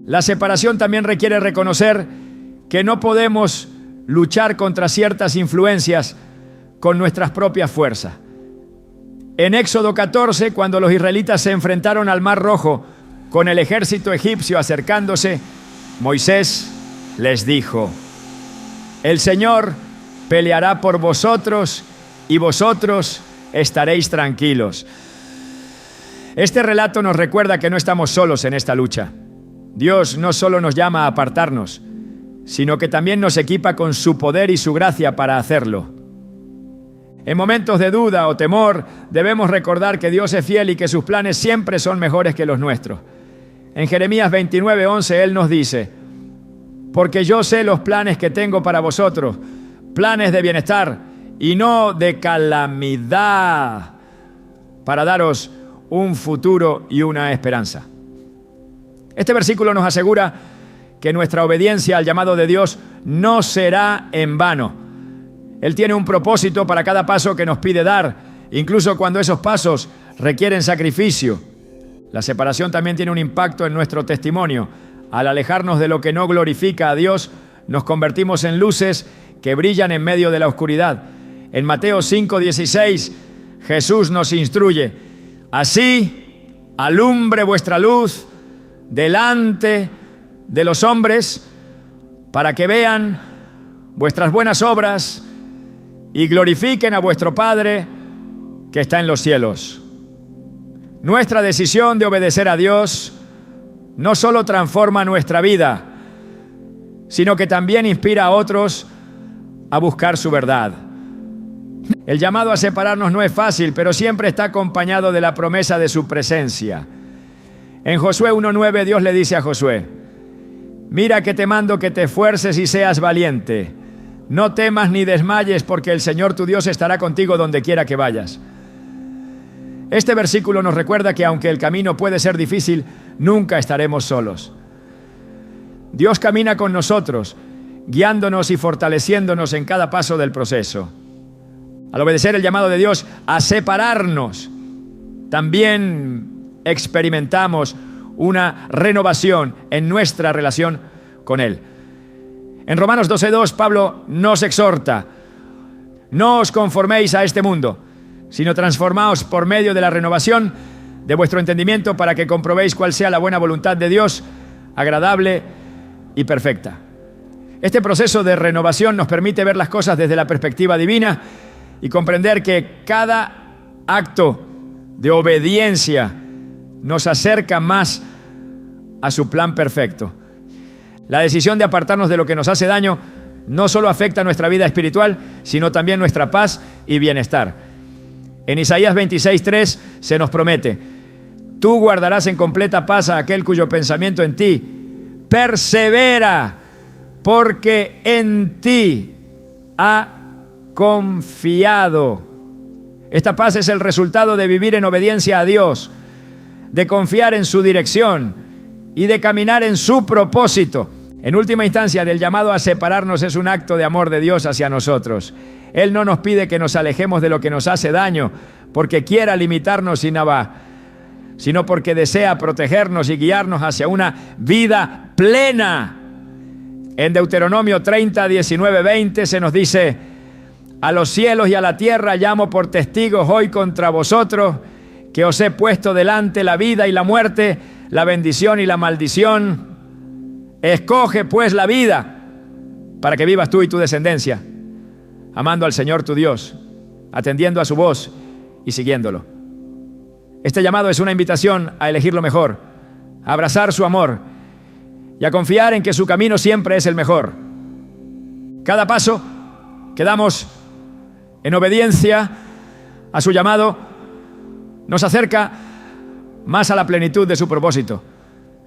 La separación también requiere reconocer que no podemos luchar contra ciertas influencias con nuestras propias fuerzas. En Éxodo 14, cuando los israelitas se enfrentaron al Mar Rojo con el ejército egipcio acercándose, Moisés les dijo: el Señor peleará por vosotros y vosotros estaréis tranquilos. Este relato nos recuerda que no estamos solos en esta lucha. Dios no solo nos llama a apartarnos, sino que también nos equipa con su poder y su gracia para hacerlo. En momentos de duda o temor, debemos recordar que Dios es fiel y que sus planes siempre son mejores que los nuestros. En Jeremías 29:11, Él nos dice: porque yo sé los planes que tengo para vosotros, planes de bienestar y no de calamidad, para daros un futuro y una esperanza. Este versículo nos asegura que nuestra obediencia al llamado de Dios no será en vano. Él tiene un propósito para cada paso que nos pide dar, incluso cuando esos pasos requieren sacrificio. La separación también tiene un impacto en nuestro testimonio. Al alejarnos de lo que no glorifica a Dios, nos convertimos en luces que brillan en medio de la oscuridad. En Mateo 5:16, Jesús nos instruye: así alumbre vuestra luz delante de los hombres, para que vean vuestras buenas obras y glorifiquen a vuestro Padre que está en los cielos. Nuestra decisión de obedecer a Dios no solo transforma nuestra vida, sino que también inspira a otros a buscar su verdad. El llamado a separarnos no es fácil, pero siempre está acompañado de la promesa de su presencia. En Josué 1:9, Dios le dice a Josué: mira que te mando que te esfuerces y seas valiente. No temas ni desmayes, porque el Señor tu Dios estará contigo donde quiera que vayas. Este versículo nos recuerda que aunque el camino puede ser difícil, nunca estaremos solos. Dios camina con nosotros, guiándonos y fortaleciéndonos en cada paso del proceso. Al obedecer el llamado de Dios a separarnos, también experimentamos una renovación en nuestra relación con Él. En Romanos 12:2, Pablo nos exhorta: no os conforméis a este mundo, sino transformaos por medio de la renovación de vuestro entendimiento, para que comprobéis cuál sea la buena voluntad de Dios, agradable y perfecta. Este proceso de renovación nos permite ver las cosas desde la perspectiva divina y comprender que cada acto de obediencia nos acerca más a su plan perfecto. La decisión de apartarnos de lo que nos hace daño no solo afecta nuestra vida espiritual, sino también nuestra paz y bienestar. En Isaías 26:3 se nos promete: tú guardarás en completa paz a aquel cuyo pensamiento en ti persevera, porque en ti ha confiado. Esta paz es el resultado de vivir en obediencia a Dios, de confiar en su dirección y de caminar en su propósito. En última instancia, el llamado a separarnos es un acto de amor de Dios hacia nosotros. Él no nos pide que nos alejemos de lo que nos hace daño porque quiera limitarnos sin nada, sino porque desea protegernos y guiarnos hacia una vida plena. En Deuteronomio 30, 19, 20 se nos dice: a los cielos y a la tierra llamo por testigos hoy contra vosotros, que os he puesto delante la vida y la muerte, la bendición y la maldición. Escoge pues la vida, para que vivas tú y tu descendencia, amando al Señor tu Dios, atendiendo a su voz y siguiéndolo. Este llamado es una invitación a elegir lo mejor, a abrazar su amor y a confiar en que su camino siempre es el mejor. Cada paso que damos en obediencia a su llamado nos acerca más a la plenitud de su propósito.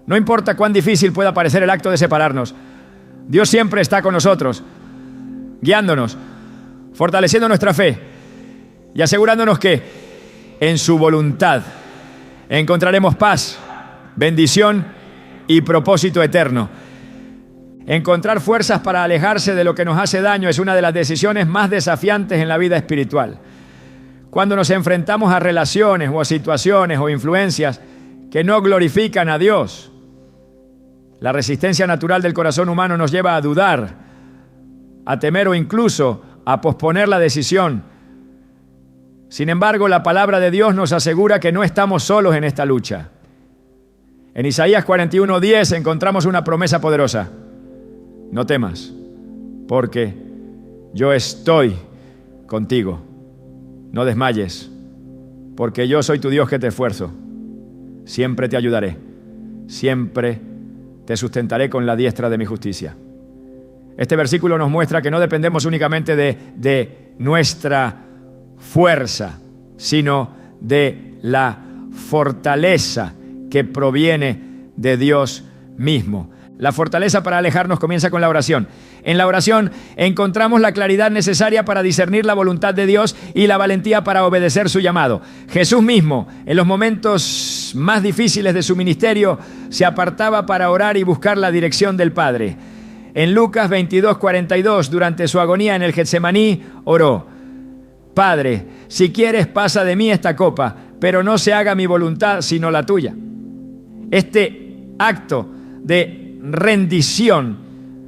No importa cuán difícil pueda parecer el acto de separarnos, Dios siempre está con nosotros, guiándonos, fortaleciendo nuestra fe y asegurándonos que en su voluntad encontraremos paz, bendición y propósito eterno. Encontrar fuerzas para alejarse de lo que nos hace daño es una de las decisiones más desafiantes en la vida espiritual. Cuando nos enfrentamos a relaciones o a situaciones o influencias que no glorifican a Dios, la resistencia natural del corazón humano nos lleva a dudar, a temer o incluso a posponer la decisión. Sin embargo, la palabra de Dios nos asegura que no estamos solos en esta lucha. En Isaías 41:10 encontramos una promesa poderosa. No temas, porque yo estoy contigo. No desmayes, porque yo soy tu Dios que te esfuerzo. Siempre te ayudaré, siempre te sustentaré con la diestra de mi justicia. Este versículo nos muestra que no dependemos únicamente de nuestra fuerza, sino de la fortaleza que proviene de Dios mismo. La fortaleza para alejarnos comienza con la oración. En la oración encontramos la claridad necesaria para discernir la voluntad de Dios y la valentía para obedecer su llamado. Jesús mismo, en los momentos más difíciles de su ministerio, se apartaba para orar y buscar la dirección del Padre. En Lucas 22:42, durante su agonía en el Getsemaní, oró: Padre, si quieres, pasa de mí esta copa, pero no se haga mi voluntad sino la tuya. Este acto de rendición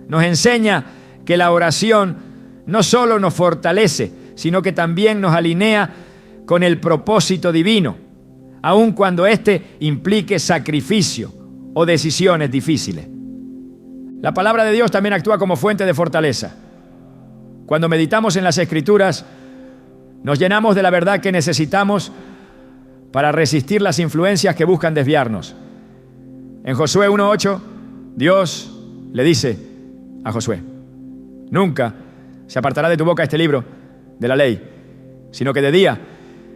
nos enseña que la oración no solo nos fortalece, sino que también nos alinea con el propósito divino, aun cuando éste implique sacrificio o decisiones difíciles. La palabra de Dios también actúa como fuente de fortaleza. Cuando meditamos en las Escrituras, nos llenamos de la verdad que necesitamos para resistir las influencias que buscan desviarnos. En Josué 1:8, Dios le dice a Josué: nunca se apartará de tu boca este libro de la ley, sino que de día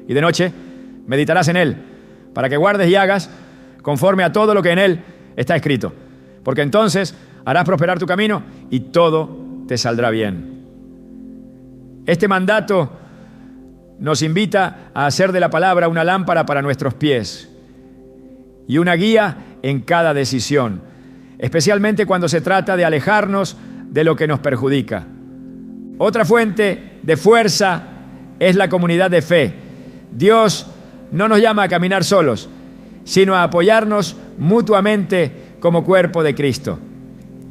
y de noche meditarás en él, para que guardes y hagas conforme a todo lo que en él está escrito, porque entonces harás prosperar tu camino y todo te saldrá bien. Este mandato nos invita a hacer de la palabra una lámpara para nuestros pies y una guía en cada decisión, especialmente cuando se trata de alejarnos de lo que nos perjudica. Otra fuente de fuerza es la comunidad de fe. Dios no nos llama a caminar solos, sino a apoyarnos mutuamente como cuerpo de Cristo.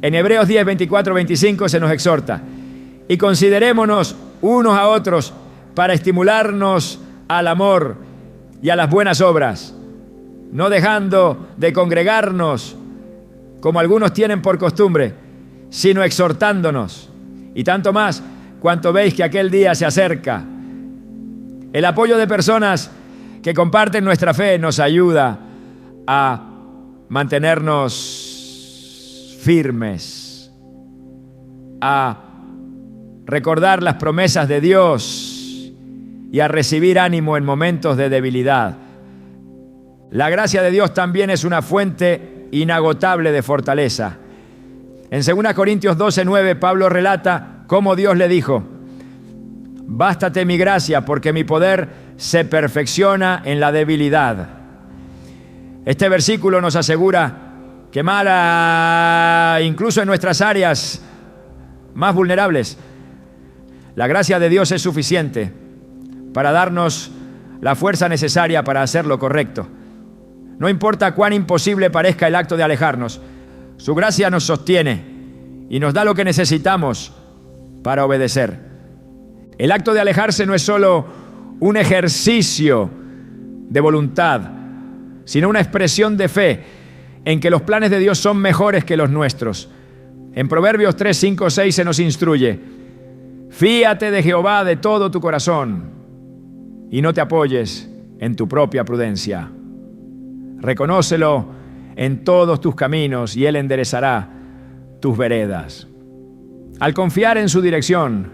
En Hebreos 10, 24, 25 se nos exhorta: y considerémonos unos a otros para estimularnos al amor y a las buenas obras, no dejando de congregarnos como algunos tienen por costumbre, sino exhortándonos, y tanto más cuanto veis que aquel día se acerca. El apoyo de personas que comparten nuestra fe nos ayuda a mantenernos firmes, a recordar las promesas de Dios y a recibir ánimo en momentos de debilidad. La gracia de Dios también es una fuente inagotable de fortaleza. En 2 Corintios 12:9, Pablo relata cómo Dios le dijo: bástate mi gracia, porque mi poder se perfecciona en la debilidad. Este versículo nos asegura que incluso en nuestras áreas más vulnerables, la gracia de Dios es suficiente para darnos la fuerza necesaria para hacer lo correcto. No importa cuán imposible parezca el acto de alejarnos, su gracia nos sostiene y nos da lo que necesitamos para obedecer. El acto de alejarse no es solo un ejercicio de voluntad, sino una expresión de fe en que los planes de Dios son mejores que los nuestros. En Proverbios 3, 5, 6 se nos instruye: Fíate de Jehová de todo tu corazón y no te apoyes en tu propia prudencia. Reconócelo en todos tus caminos y Él enderezará tus veredas. Al confiar en su dirección,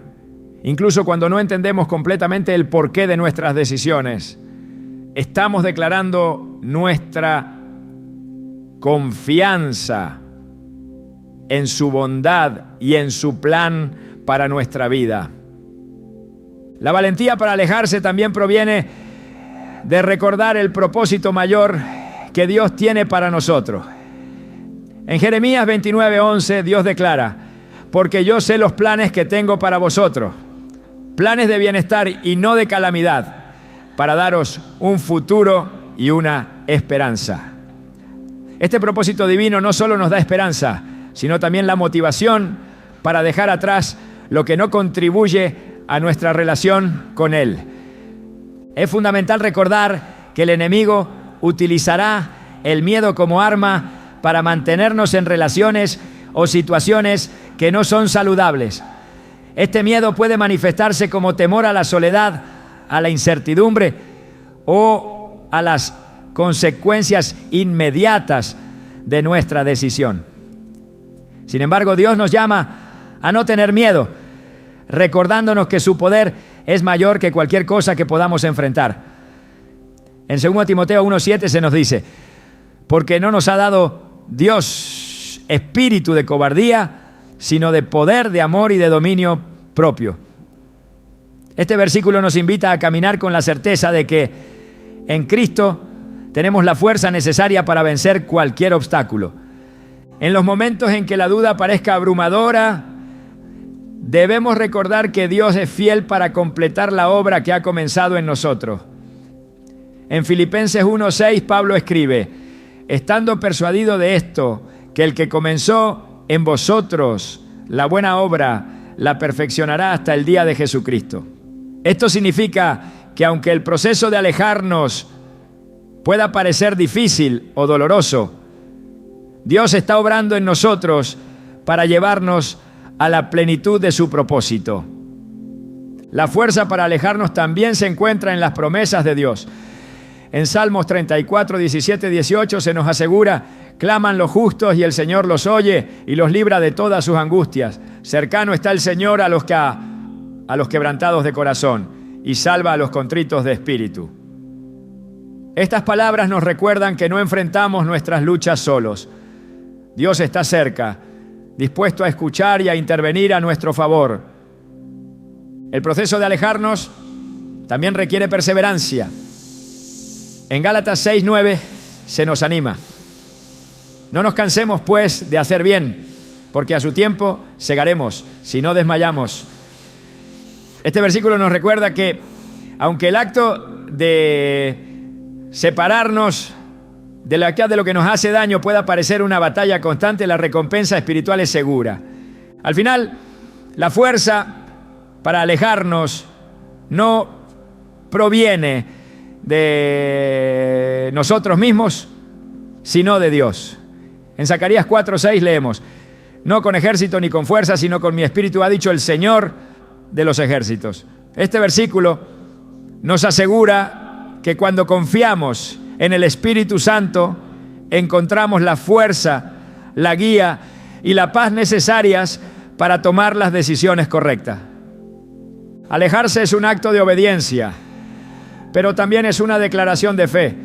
incluso cuando no entendemos completamente el porqué de nuestras decisiones, estamos declarando nuestra confianza en su bondad y en su plan para nuestra vida. La valentía para alejarse también proviene de recordar el propósito mayor que Dios tiene para nosotros. En Jeremías 29:11, Dios declara: porque yo sé los planes que tengo para vosotros, planes de bienestar y no de calamidad, para daros un futuro y una esperanza. Este propósito divino no solo nos da esperanza, sino también la motivación para dejar atrás lo que no contribuye a nuestra relación con Él. Es fundamental recordar que el enemigo utilizará el miedo como arma para mantenernos en relaciones o situaciones que no son saludables. Este miedo puede manifestarse como temor a la soledad, a la incertidumbre o a las consecuencias inmediatas de nuestra decisión. Sin embargo, Dios nos llama a no tener miedo, recordándonos que su poder es mayor que cualquier cosa que podamos enfrentar. En 2 Timoteo 1:7 se nos dice: porque no nos ha dado Dios espíritu de cobardía, sino de poder, de amor y de dominio propio. Este versículo nos invita a caminar con la certeza de que en Cristo tenemos la fuerza necesaria para vencer cualquier obstáculo. En los momentos en que la duda parezca abrumadora, debemos recordar que Dios es fiel para completar la obra que ha comenzado en nosotros. En Filipenses 1:6, Pablo escribe: estando persuadido de esto, que el que comenzó en vosotros la buena obra, la perfeccionará hasta el día de Jesucristo. Esto significa que aunque el proceso de alejarnos pueda parecer difícil o doloroso, Dios está obrando en nosotros para llevarnos a la plenitud de su propósito. La fuerza para alejarnos también se encuentra en las promesas de Dios. En Salmos 34, 17, 18 se nos asegura: claman los justos y el Señor los oye y los libra de todas sus angustias. Cercano está el Señor a los quebrantados de corazón y salva a los contritos de espíritu. Estas palabras nos recuerdan que no enfrentamos nuestras luchas solos. Dios está cerca, dispuesto a escuchar y a intervenir a nuestro favor. El proceso de alejarnos también requiere perseverancia. En Gálatas 6:9 se nos anima: no nos cansemos pues de hacer bien, porque a su tiempo segaremos, si no desmayamos. Este versículo nos recuerda que aunque el acto de separarnos de lo que nos hace daño pueda parecer una batalla constante, la recompensa espiritual es segura. Al final, la fuerza para alejarnos no proviene de nosotros mismos, sino de Dios. En Zacarías 4:6 leemos: no con ejército ni con fuerza, sino con mi espíritu, ha dicho el Señor de los ejércitos. Este versículo nos asegura que cuando confiamos en el Espíritu Santo, encontramos la fuerza, la guía y la paz necesarias para tomar las decisiones correctas. Alejarse es un acto de obediencia, pero también es una declaración de fe.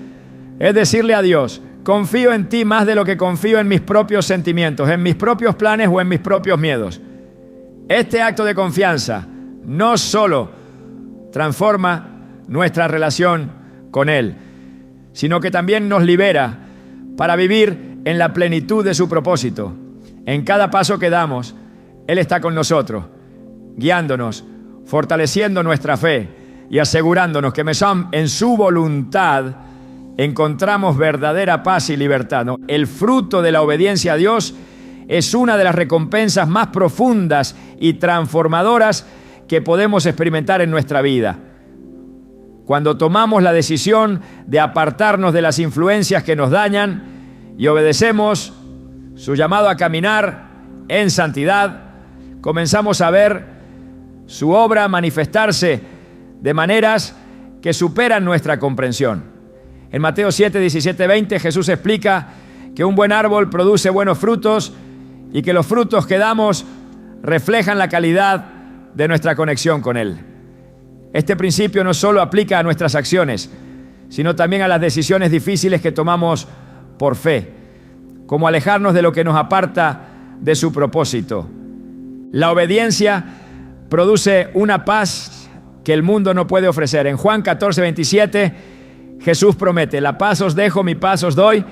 Es decirle a Dios: confío en ti más de lo que confío en mis propios sentimientos, en mis propios planes o en mis propios miedos. Este acto de confianza no solo transforma nuestra relación con Él, sino que también nos libera para vivir en la plenitud de su propósito. En cada paso que damos, Él está con nosotros, guiándonos, fortaleciendo nuestra fe y asegurándonos que en su voluntad encontramos verdadera paz y libertad, ¿no? El fruto de la obediencia a Dios es una de las recompensas más profundas y transformadoras que podemos experimentar en nuestra vida. Cuando tomamos la decisión de apartarnos de las influencias que nos dañan y obedecemos su llamado a caminar en santidad, comenzamos a ver su obra manifestarse de maneras que superan nuestra comprensión. En Mateo 7, 17, 20, Jesús explica que un buen árbol produce buenos frutos y que los frutos que damos reflejan la calidad de nuestra conexión con Él. Este principio no solo aplica a nuestras acciones, sino también a las decisiones difíciles que tomamos por fe, como alejarnos de lo que nos aparta de su propósito. La obediencia produce una paz que el mundo no puede ofrecer. En Juan 14, 27, Jesús promete: la paz os dejo, mi paz os doy,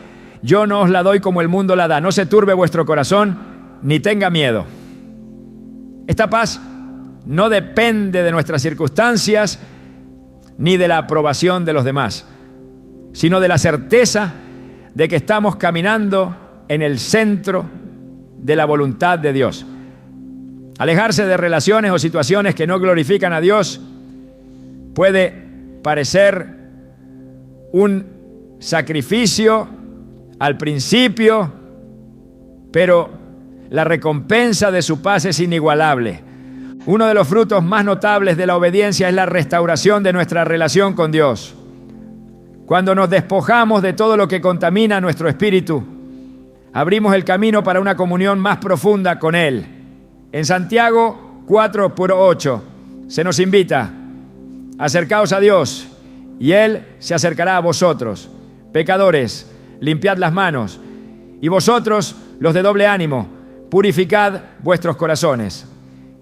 yo no os la doy como el mundo la da. No se turbe vuestro corazón, ni tenga miedo. Esta paz no depende de nuestras circunstancias ni de la aprobación de los demás, sino de la certeza de que estamos caminando en el centro de la voluntad de Dios. Alejarse de relaciones o situaciones que no glorifican a Dios puede parecer un sacrificio al principio, pero la recompensa de su paz es inigualable. Uno de los frutos más notables de la obediencia es la restauración de nuestra relación con Dios. Cuando nos despojamos de todo lo que contamina nuestro espíritu, abrimos el camino para una comunión más profunda con Él. En Santiago 4:8 se nos invita: acercaos a Dios y Él se acercará a vosotros. Pecadores, limpiad las manos, y vosotros, los de doble ánimo, purificad vuestros corazones.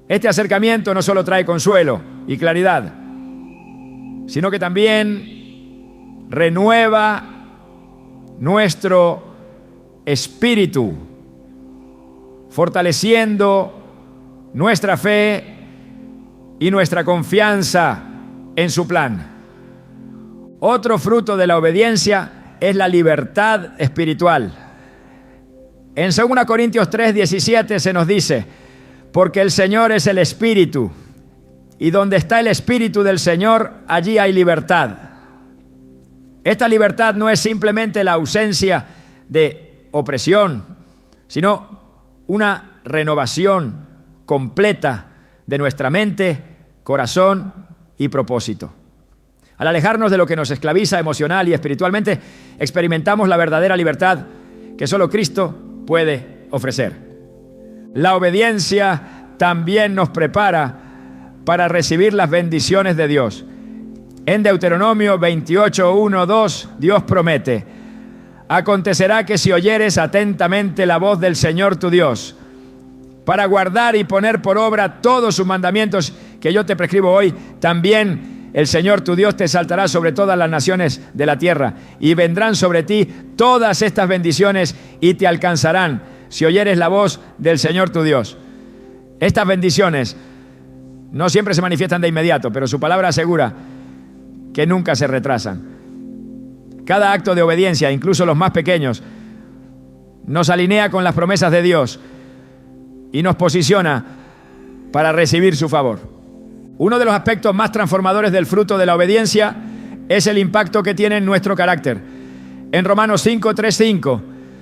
Este acercamiento no solo trae consuelo y claridad, sino que también renueva nuestro espíritu, fortaleciendo nuestra fe y nuestra confianza en su plan. Otro fruto de la obediencia es la libertad espiritual. En 2 Corintios 3:17 se nos dice: porque el Señor es el Espíritu, y donde está el Espíritu del Señor, allí hay libertad. Esta libertad no es simplemente la ausencia de opresión, sino una renovación completa de nuestra mente, corazón y propósito. Al alejarnos de lo que nos esclaviza emocional y espiritualmente, experimentamos la verdadera libertad que solo Cristo puede ofrecer. La obediencia también nos prepara para recibir las bendiciones de Dios. En Deuteronomio 28:1-2, Dios promete: acontecerá que si oyeres atentamente la voz del Señor tu Dios, para guardar y poner por obra todos sus mandamientos que yo te prescribo hoy, también el Señor tu Dios te exaltará sobre todas las naciones de la tierra, y vendrán sobre ti todas estas bendiciones y te alcanzarán si oyeres la voz del Señor tu Dios. Estas bendiciones no siempre se manifiestan de inmediato, pero su palabra asegura que nunca se retrasan. Cada acto de obediencia, incluso los más pequeños, nos alinea con las promesas de Dios y nos posiciona para recibir su favor. Uno de los aspectos más transformadores del fruto de la obediencia es el impacto que tiene en nuestro carácter. En Romanos 5:3-5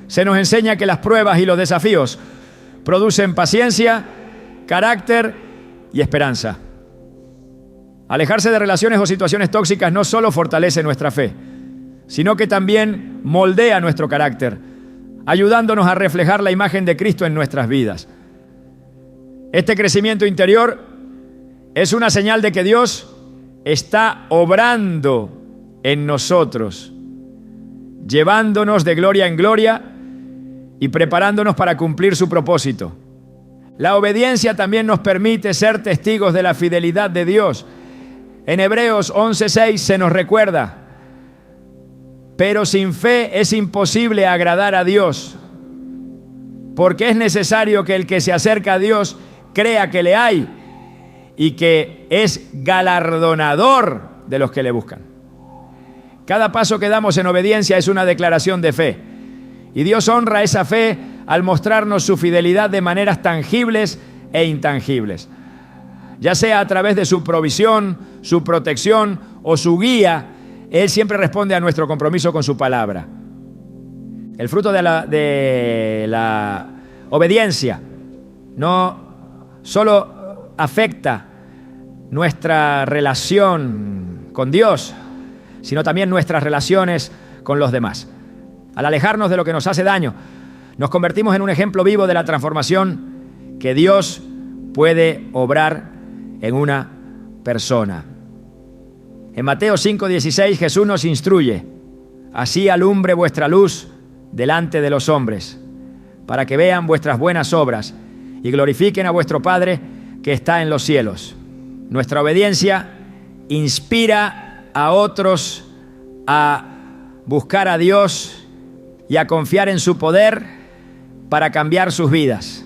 se nos enseña que las pruebas y los desafíos producen paciencia, carácter y esperanza. Alejarse de relaciones o situaciones tóxicas no solo fortalece nuestra fe, sino que también moldea nuestro carácter, ayudándonos a reflejar la imagen de Cristo en nuestras vidas. Este crecimiento interior es una señal de que Dios está obrando en nosotros, llevándonos de gloria en gloria y preparándonos para cumplir su propósito. La obediencia también nos permite ser testigos de la fidelidad de Dios. En Hebreos 11:6 se nos recuerda: pero sin fe es imposible agradar a Dios, porque es necesario que el que se acerca a Dios crea que le hay y que es galardonador de los que le buscan. Cada paso que damos en obediencia es una declaración de fe, y Dios honra esa fe al mostrarnos su fidelidad de maneras tangibles e intangibles, ya sea a través de su provisión, su protección o su guía. Él siempre responde a nuestro compromiso con su palabra. El fruto de la obediencia no solo afecta nuestra relación con Dios, sino también nuestras relaciones con los demás. Al alejarnos de lo que nos hace daño, nos convertimos en un ejemplo vivo de la transformación que Dios puede obrar en una persona. En Mateo 5:16 Jesús nos instruye: así alumbre vuestra luz delante de los hombres, para que vean vuestras buenas obras y glorifiquen a vuestro Padre que está en los cielos. Nuestra obediencia inspira a otros a buscar a Dios y a confiar en su poder para cambiar sus vidas.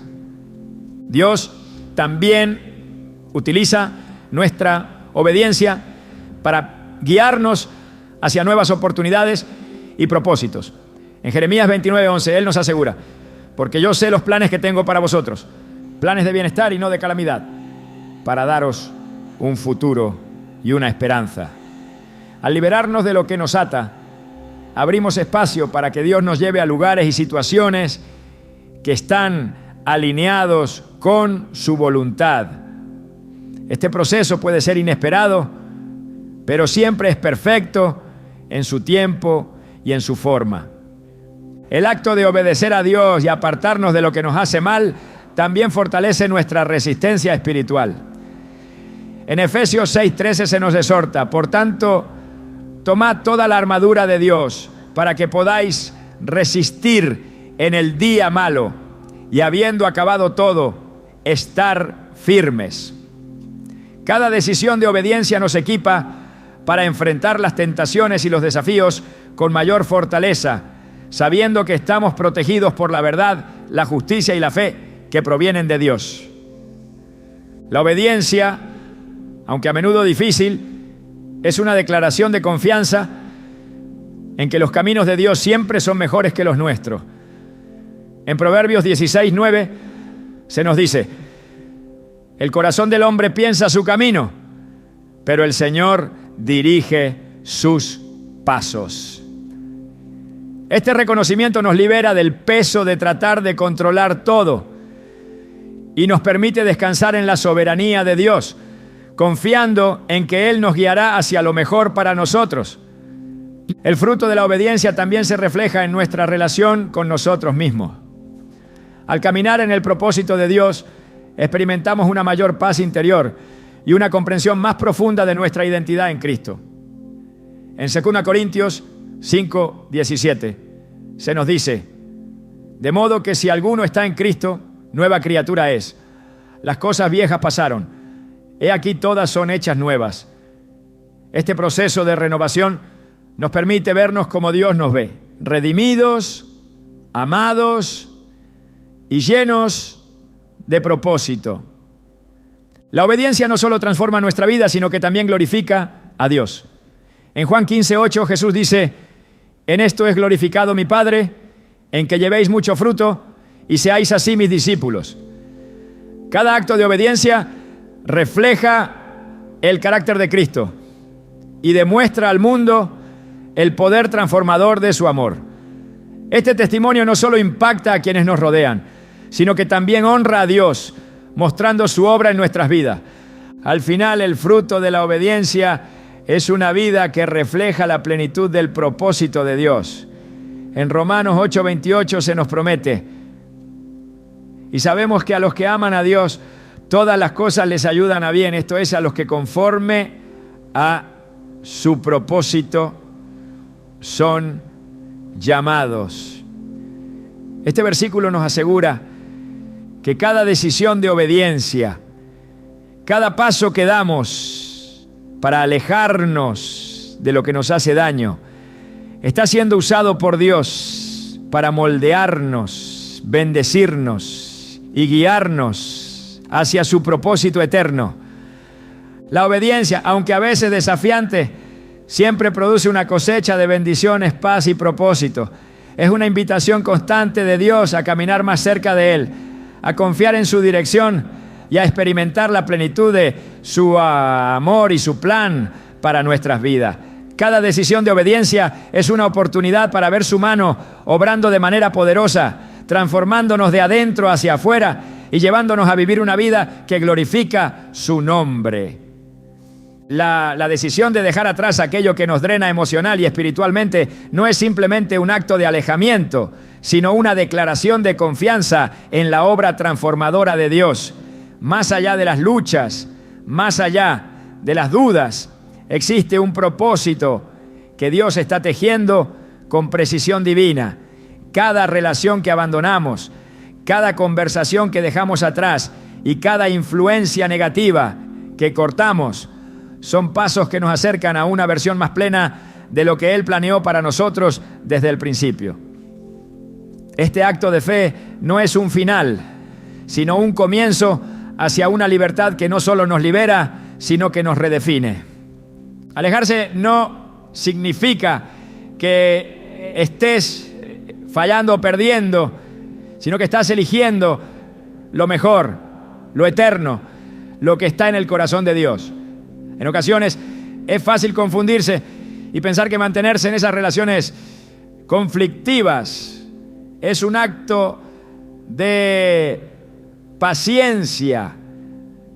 Dios también utiliza nuestra obediencia para guiarnos hacia nuevas oportunidades y propósitos. En Jeremías 29:11 Él nos asegura: porque yo sé los planes que tengo para vosotros, planes de bienestar y no de calamidad, para daros un futuro y una esperanza. Al liberarnos de lo que nos ata, abrimos espacio para que Dios nos lleve a lugares y situaciones que están alineados con su voluntad. Este proceso puede ser inesperado, pero siempre es perfecto en su tiempo y en su forma. El acto de obedecer a Dios y apartarnos de lo que nos hace mal también fortalece nuestra resistencia espiritual. En Efesios 6:13 se nos exhorta: por tanto, tomad toda la armadura de Dios para que podáis resistir en el día malo y, habiendo acabado todo, estar firmes. Cada decisión de obediencia nos equipa para enfrentar las tentaciones y los desafíos con mayor fortaleza, sabiendo que estamos protegidos por la verdad, la justicia y la fe que provienen de Dios. La obediencia, aunque a menudo difícil, es una declaración de confianza en que los caminos de Dios siempre son mejores que los nuestros. En Proverbios 16:9 se nos dice: el corazón del hombre piensa su camino, pero el Señor dirige sus pasos. Este reconocimiento nos libera del peso de tratar de controlar todo y nos permite descansar en la soberanía de Dios, confiando en que Él nos guiará hacia lo mejor para nosotros. El fruto de la obediencia también se refleja en nuestra relación con nosotros mismos. Al caminar en el propósito de Dios, experimentamos una mayor paz interior y una comprensión más profunda de nuestra identidad en Cristo. En 2 Corintios 5:17 se nos dice: de modo que si alguno está en Cristo, nueva criatura es. Las cosas viejas pasaron, he aquí todas son hechas nuevas. Este proceso de renovación nos permite vernos como Dios nos ve, redimidos, amados y llenos de propósito. La obediencia no solo transforma nuestra vida, sino que también glorifica a Dios. En Juan 15:8 Jesús dice: en esto es glorificado mi Padre, en que llevéis mucho fruto y seáis así mis discípulos. Cada acto de obediencia refleja el carácter de Cristo y demuestra al mundo el poder transformador de su amor. Este testimonio no solo impacta a quienes nos rodean, sino que también honra a Dios, mostrando su obra en nuestras vidas. Al final, el fruto de la obediencia es una vida que refleja la plenitud del propósito de Dios. En Romanos 8:28 se nos promete: y sabemos que a los que aman a Dios, todas las cosas les ayudan a bien, esto es, a los que conforme a su propósito son llamados. Este versículo nos asegura que cada decisión de obediencia, cada paso que damos para alejarnos de lo que nos hace daño, está siendo usado por Dios para moldearnos, bendecirnos y guiarnos hacia su propósito eterno. La obediencia, aunque a veces desafiante, siempre produce una cosecha de bendiciones, paz y propósito. Es una invitación constante de Dios a caminar más cerca de Él, a confiar en su dirección y a experimentar la plenitud de su amor y su plan para nuestras vidas. Cada decisión de obediencia es una oportunidad para ver su mano obrando de manera poderosa, transformándonos de adentro hacia afuera y llevándonos a vivir una vida que glorifica su nombre. La decisión de dejar atrás aquello que nos drena emocional y espiritualmente no es simplemente un acto de alejamiento, sino una declaración de confianza en la obra transformadora de Dios. Más allá de las luchas, más allá de las dudas, existe un propósito que Dios está tejiendo con precisión divina. Cada relación que abandonamos, cada conversación que dejamos atrás y cada influencia negativa que cortamos son pasos que nos acercan a una versión más plena de lo que Él planeó para nosotros desde el principio. Este acto de fe no es un final, sino un comienzo hacia una libertad que no solo nos libera, sino que nos redefine. Alejarse no significa que estés fallando o perdiendo, sino que estás eligiendo lo mejor, lo eterno, lo que está en el corazón de Dios. En ocasiones es fácil confundirse y pensar que mantenerse en esas relaciones conflictivas es un acto de paciencia,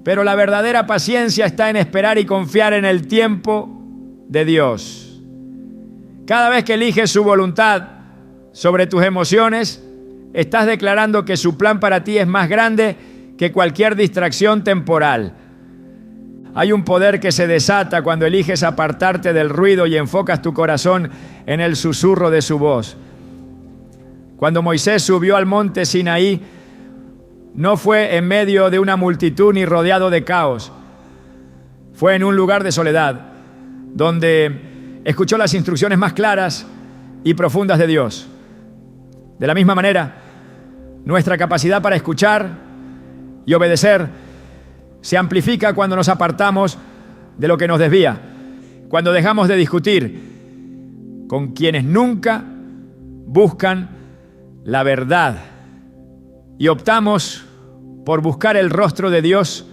pero la verdadera paciencia está en esperar y confiar en el tiempo de Dios. Cada vez que eliges su voluntad sobre tus emociones, estás declarando que su plan para ti es más grande que cualquier distracción temporal. Hay un poder que se desata cuando eliges apartarte del ruido y enfocas tu corazón en el susurro de su voz. Cuando Moisés subió al monte Sinaí, no fue en medio de una multitud ni rodeado de caos. Fue en un lugar de soledad, donde escuchó las instrucciones más claras y profundas de Dios. De la misma manera, nuestra capacidad para escuchar y obedecer se amplifica cuando nos apartamos de lo que nos desvía, cuando dejamos de discutir con quienes nunca buscan la verdad y optamos por buscar el rostro de Dios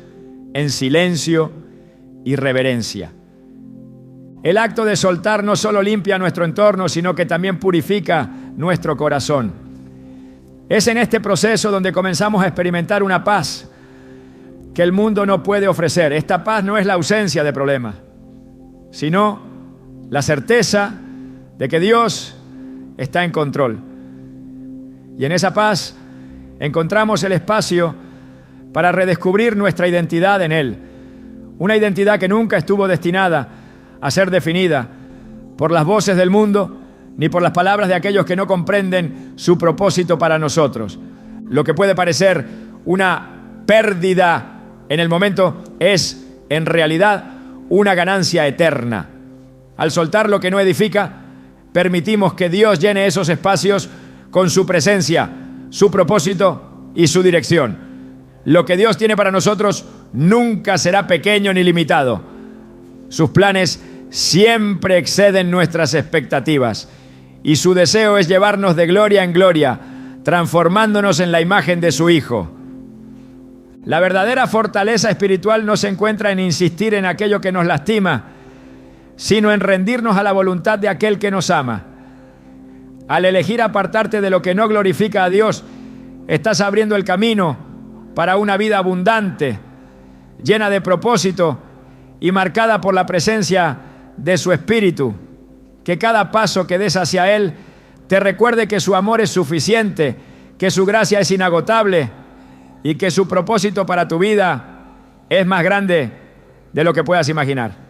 en silencio y reverencia. El acto de soltar no solo limpia nuestro entorno, sino que también purifica nuestro corazón. Es en este proceso donde comenzamos a experimentar una paz que el mundo no puede ofrecer. Esta paz no es la ausencia de problemas, sino la certeza de que Dios está en control. Y en esa paz encontramos el espacio para redescubrir nuestra identidad en Él. Una identidad que nunca estuvo destinada a ser definida por las voces del mundo ni por las palabras de aquellos que no comprenden su propósito para nosotros. Lo que puede parecer una pérdida en el momento es, en realidad, una ganancia eterna. Al soltar lo que no edifica, permitimos que Dios llene esos espacios con su presencia, su propósito y su dirección. Lo que Dios tiene para nosotros nunca será pequeño ni limitado. Sus planes siempre exceden nuestras expectativas y su deseo es llevarnos de gloria en gloria, transformándonos en la imagen de su Hijo. La verdadera fortaleza espiritual no se encuentra en insistir en aquello que nos lastima, sino en rendirnos a la voluntad de aquel que nos ama. Al elegir apartarte de lo que no glorifica a Dios, estás abriendo el camino para una vida abundante, llena de propósito y marcada por la presencia de su Espíritu. Que cada paso que des hacia Él te recuerde que su amor es suficiente, que su gracia es inagotable y que su propósito para tu vida es más grande de lo que puedas imaginar.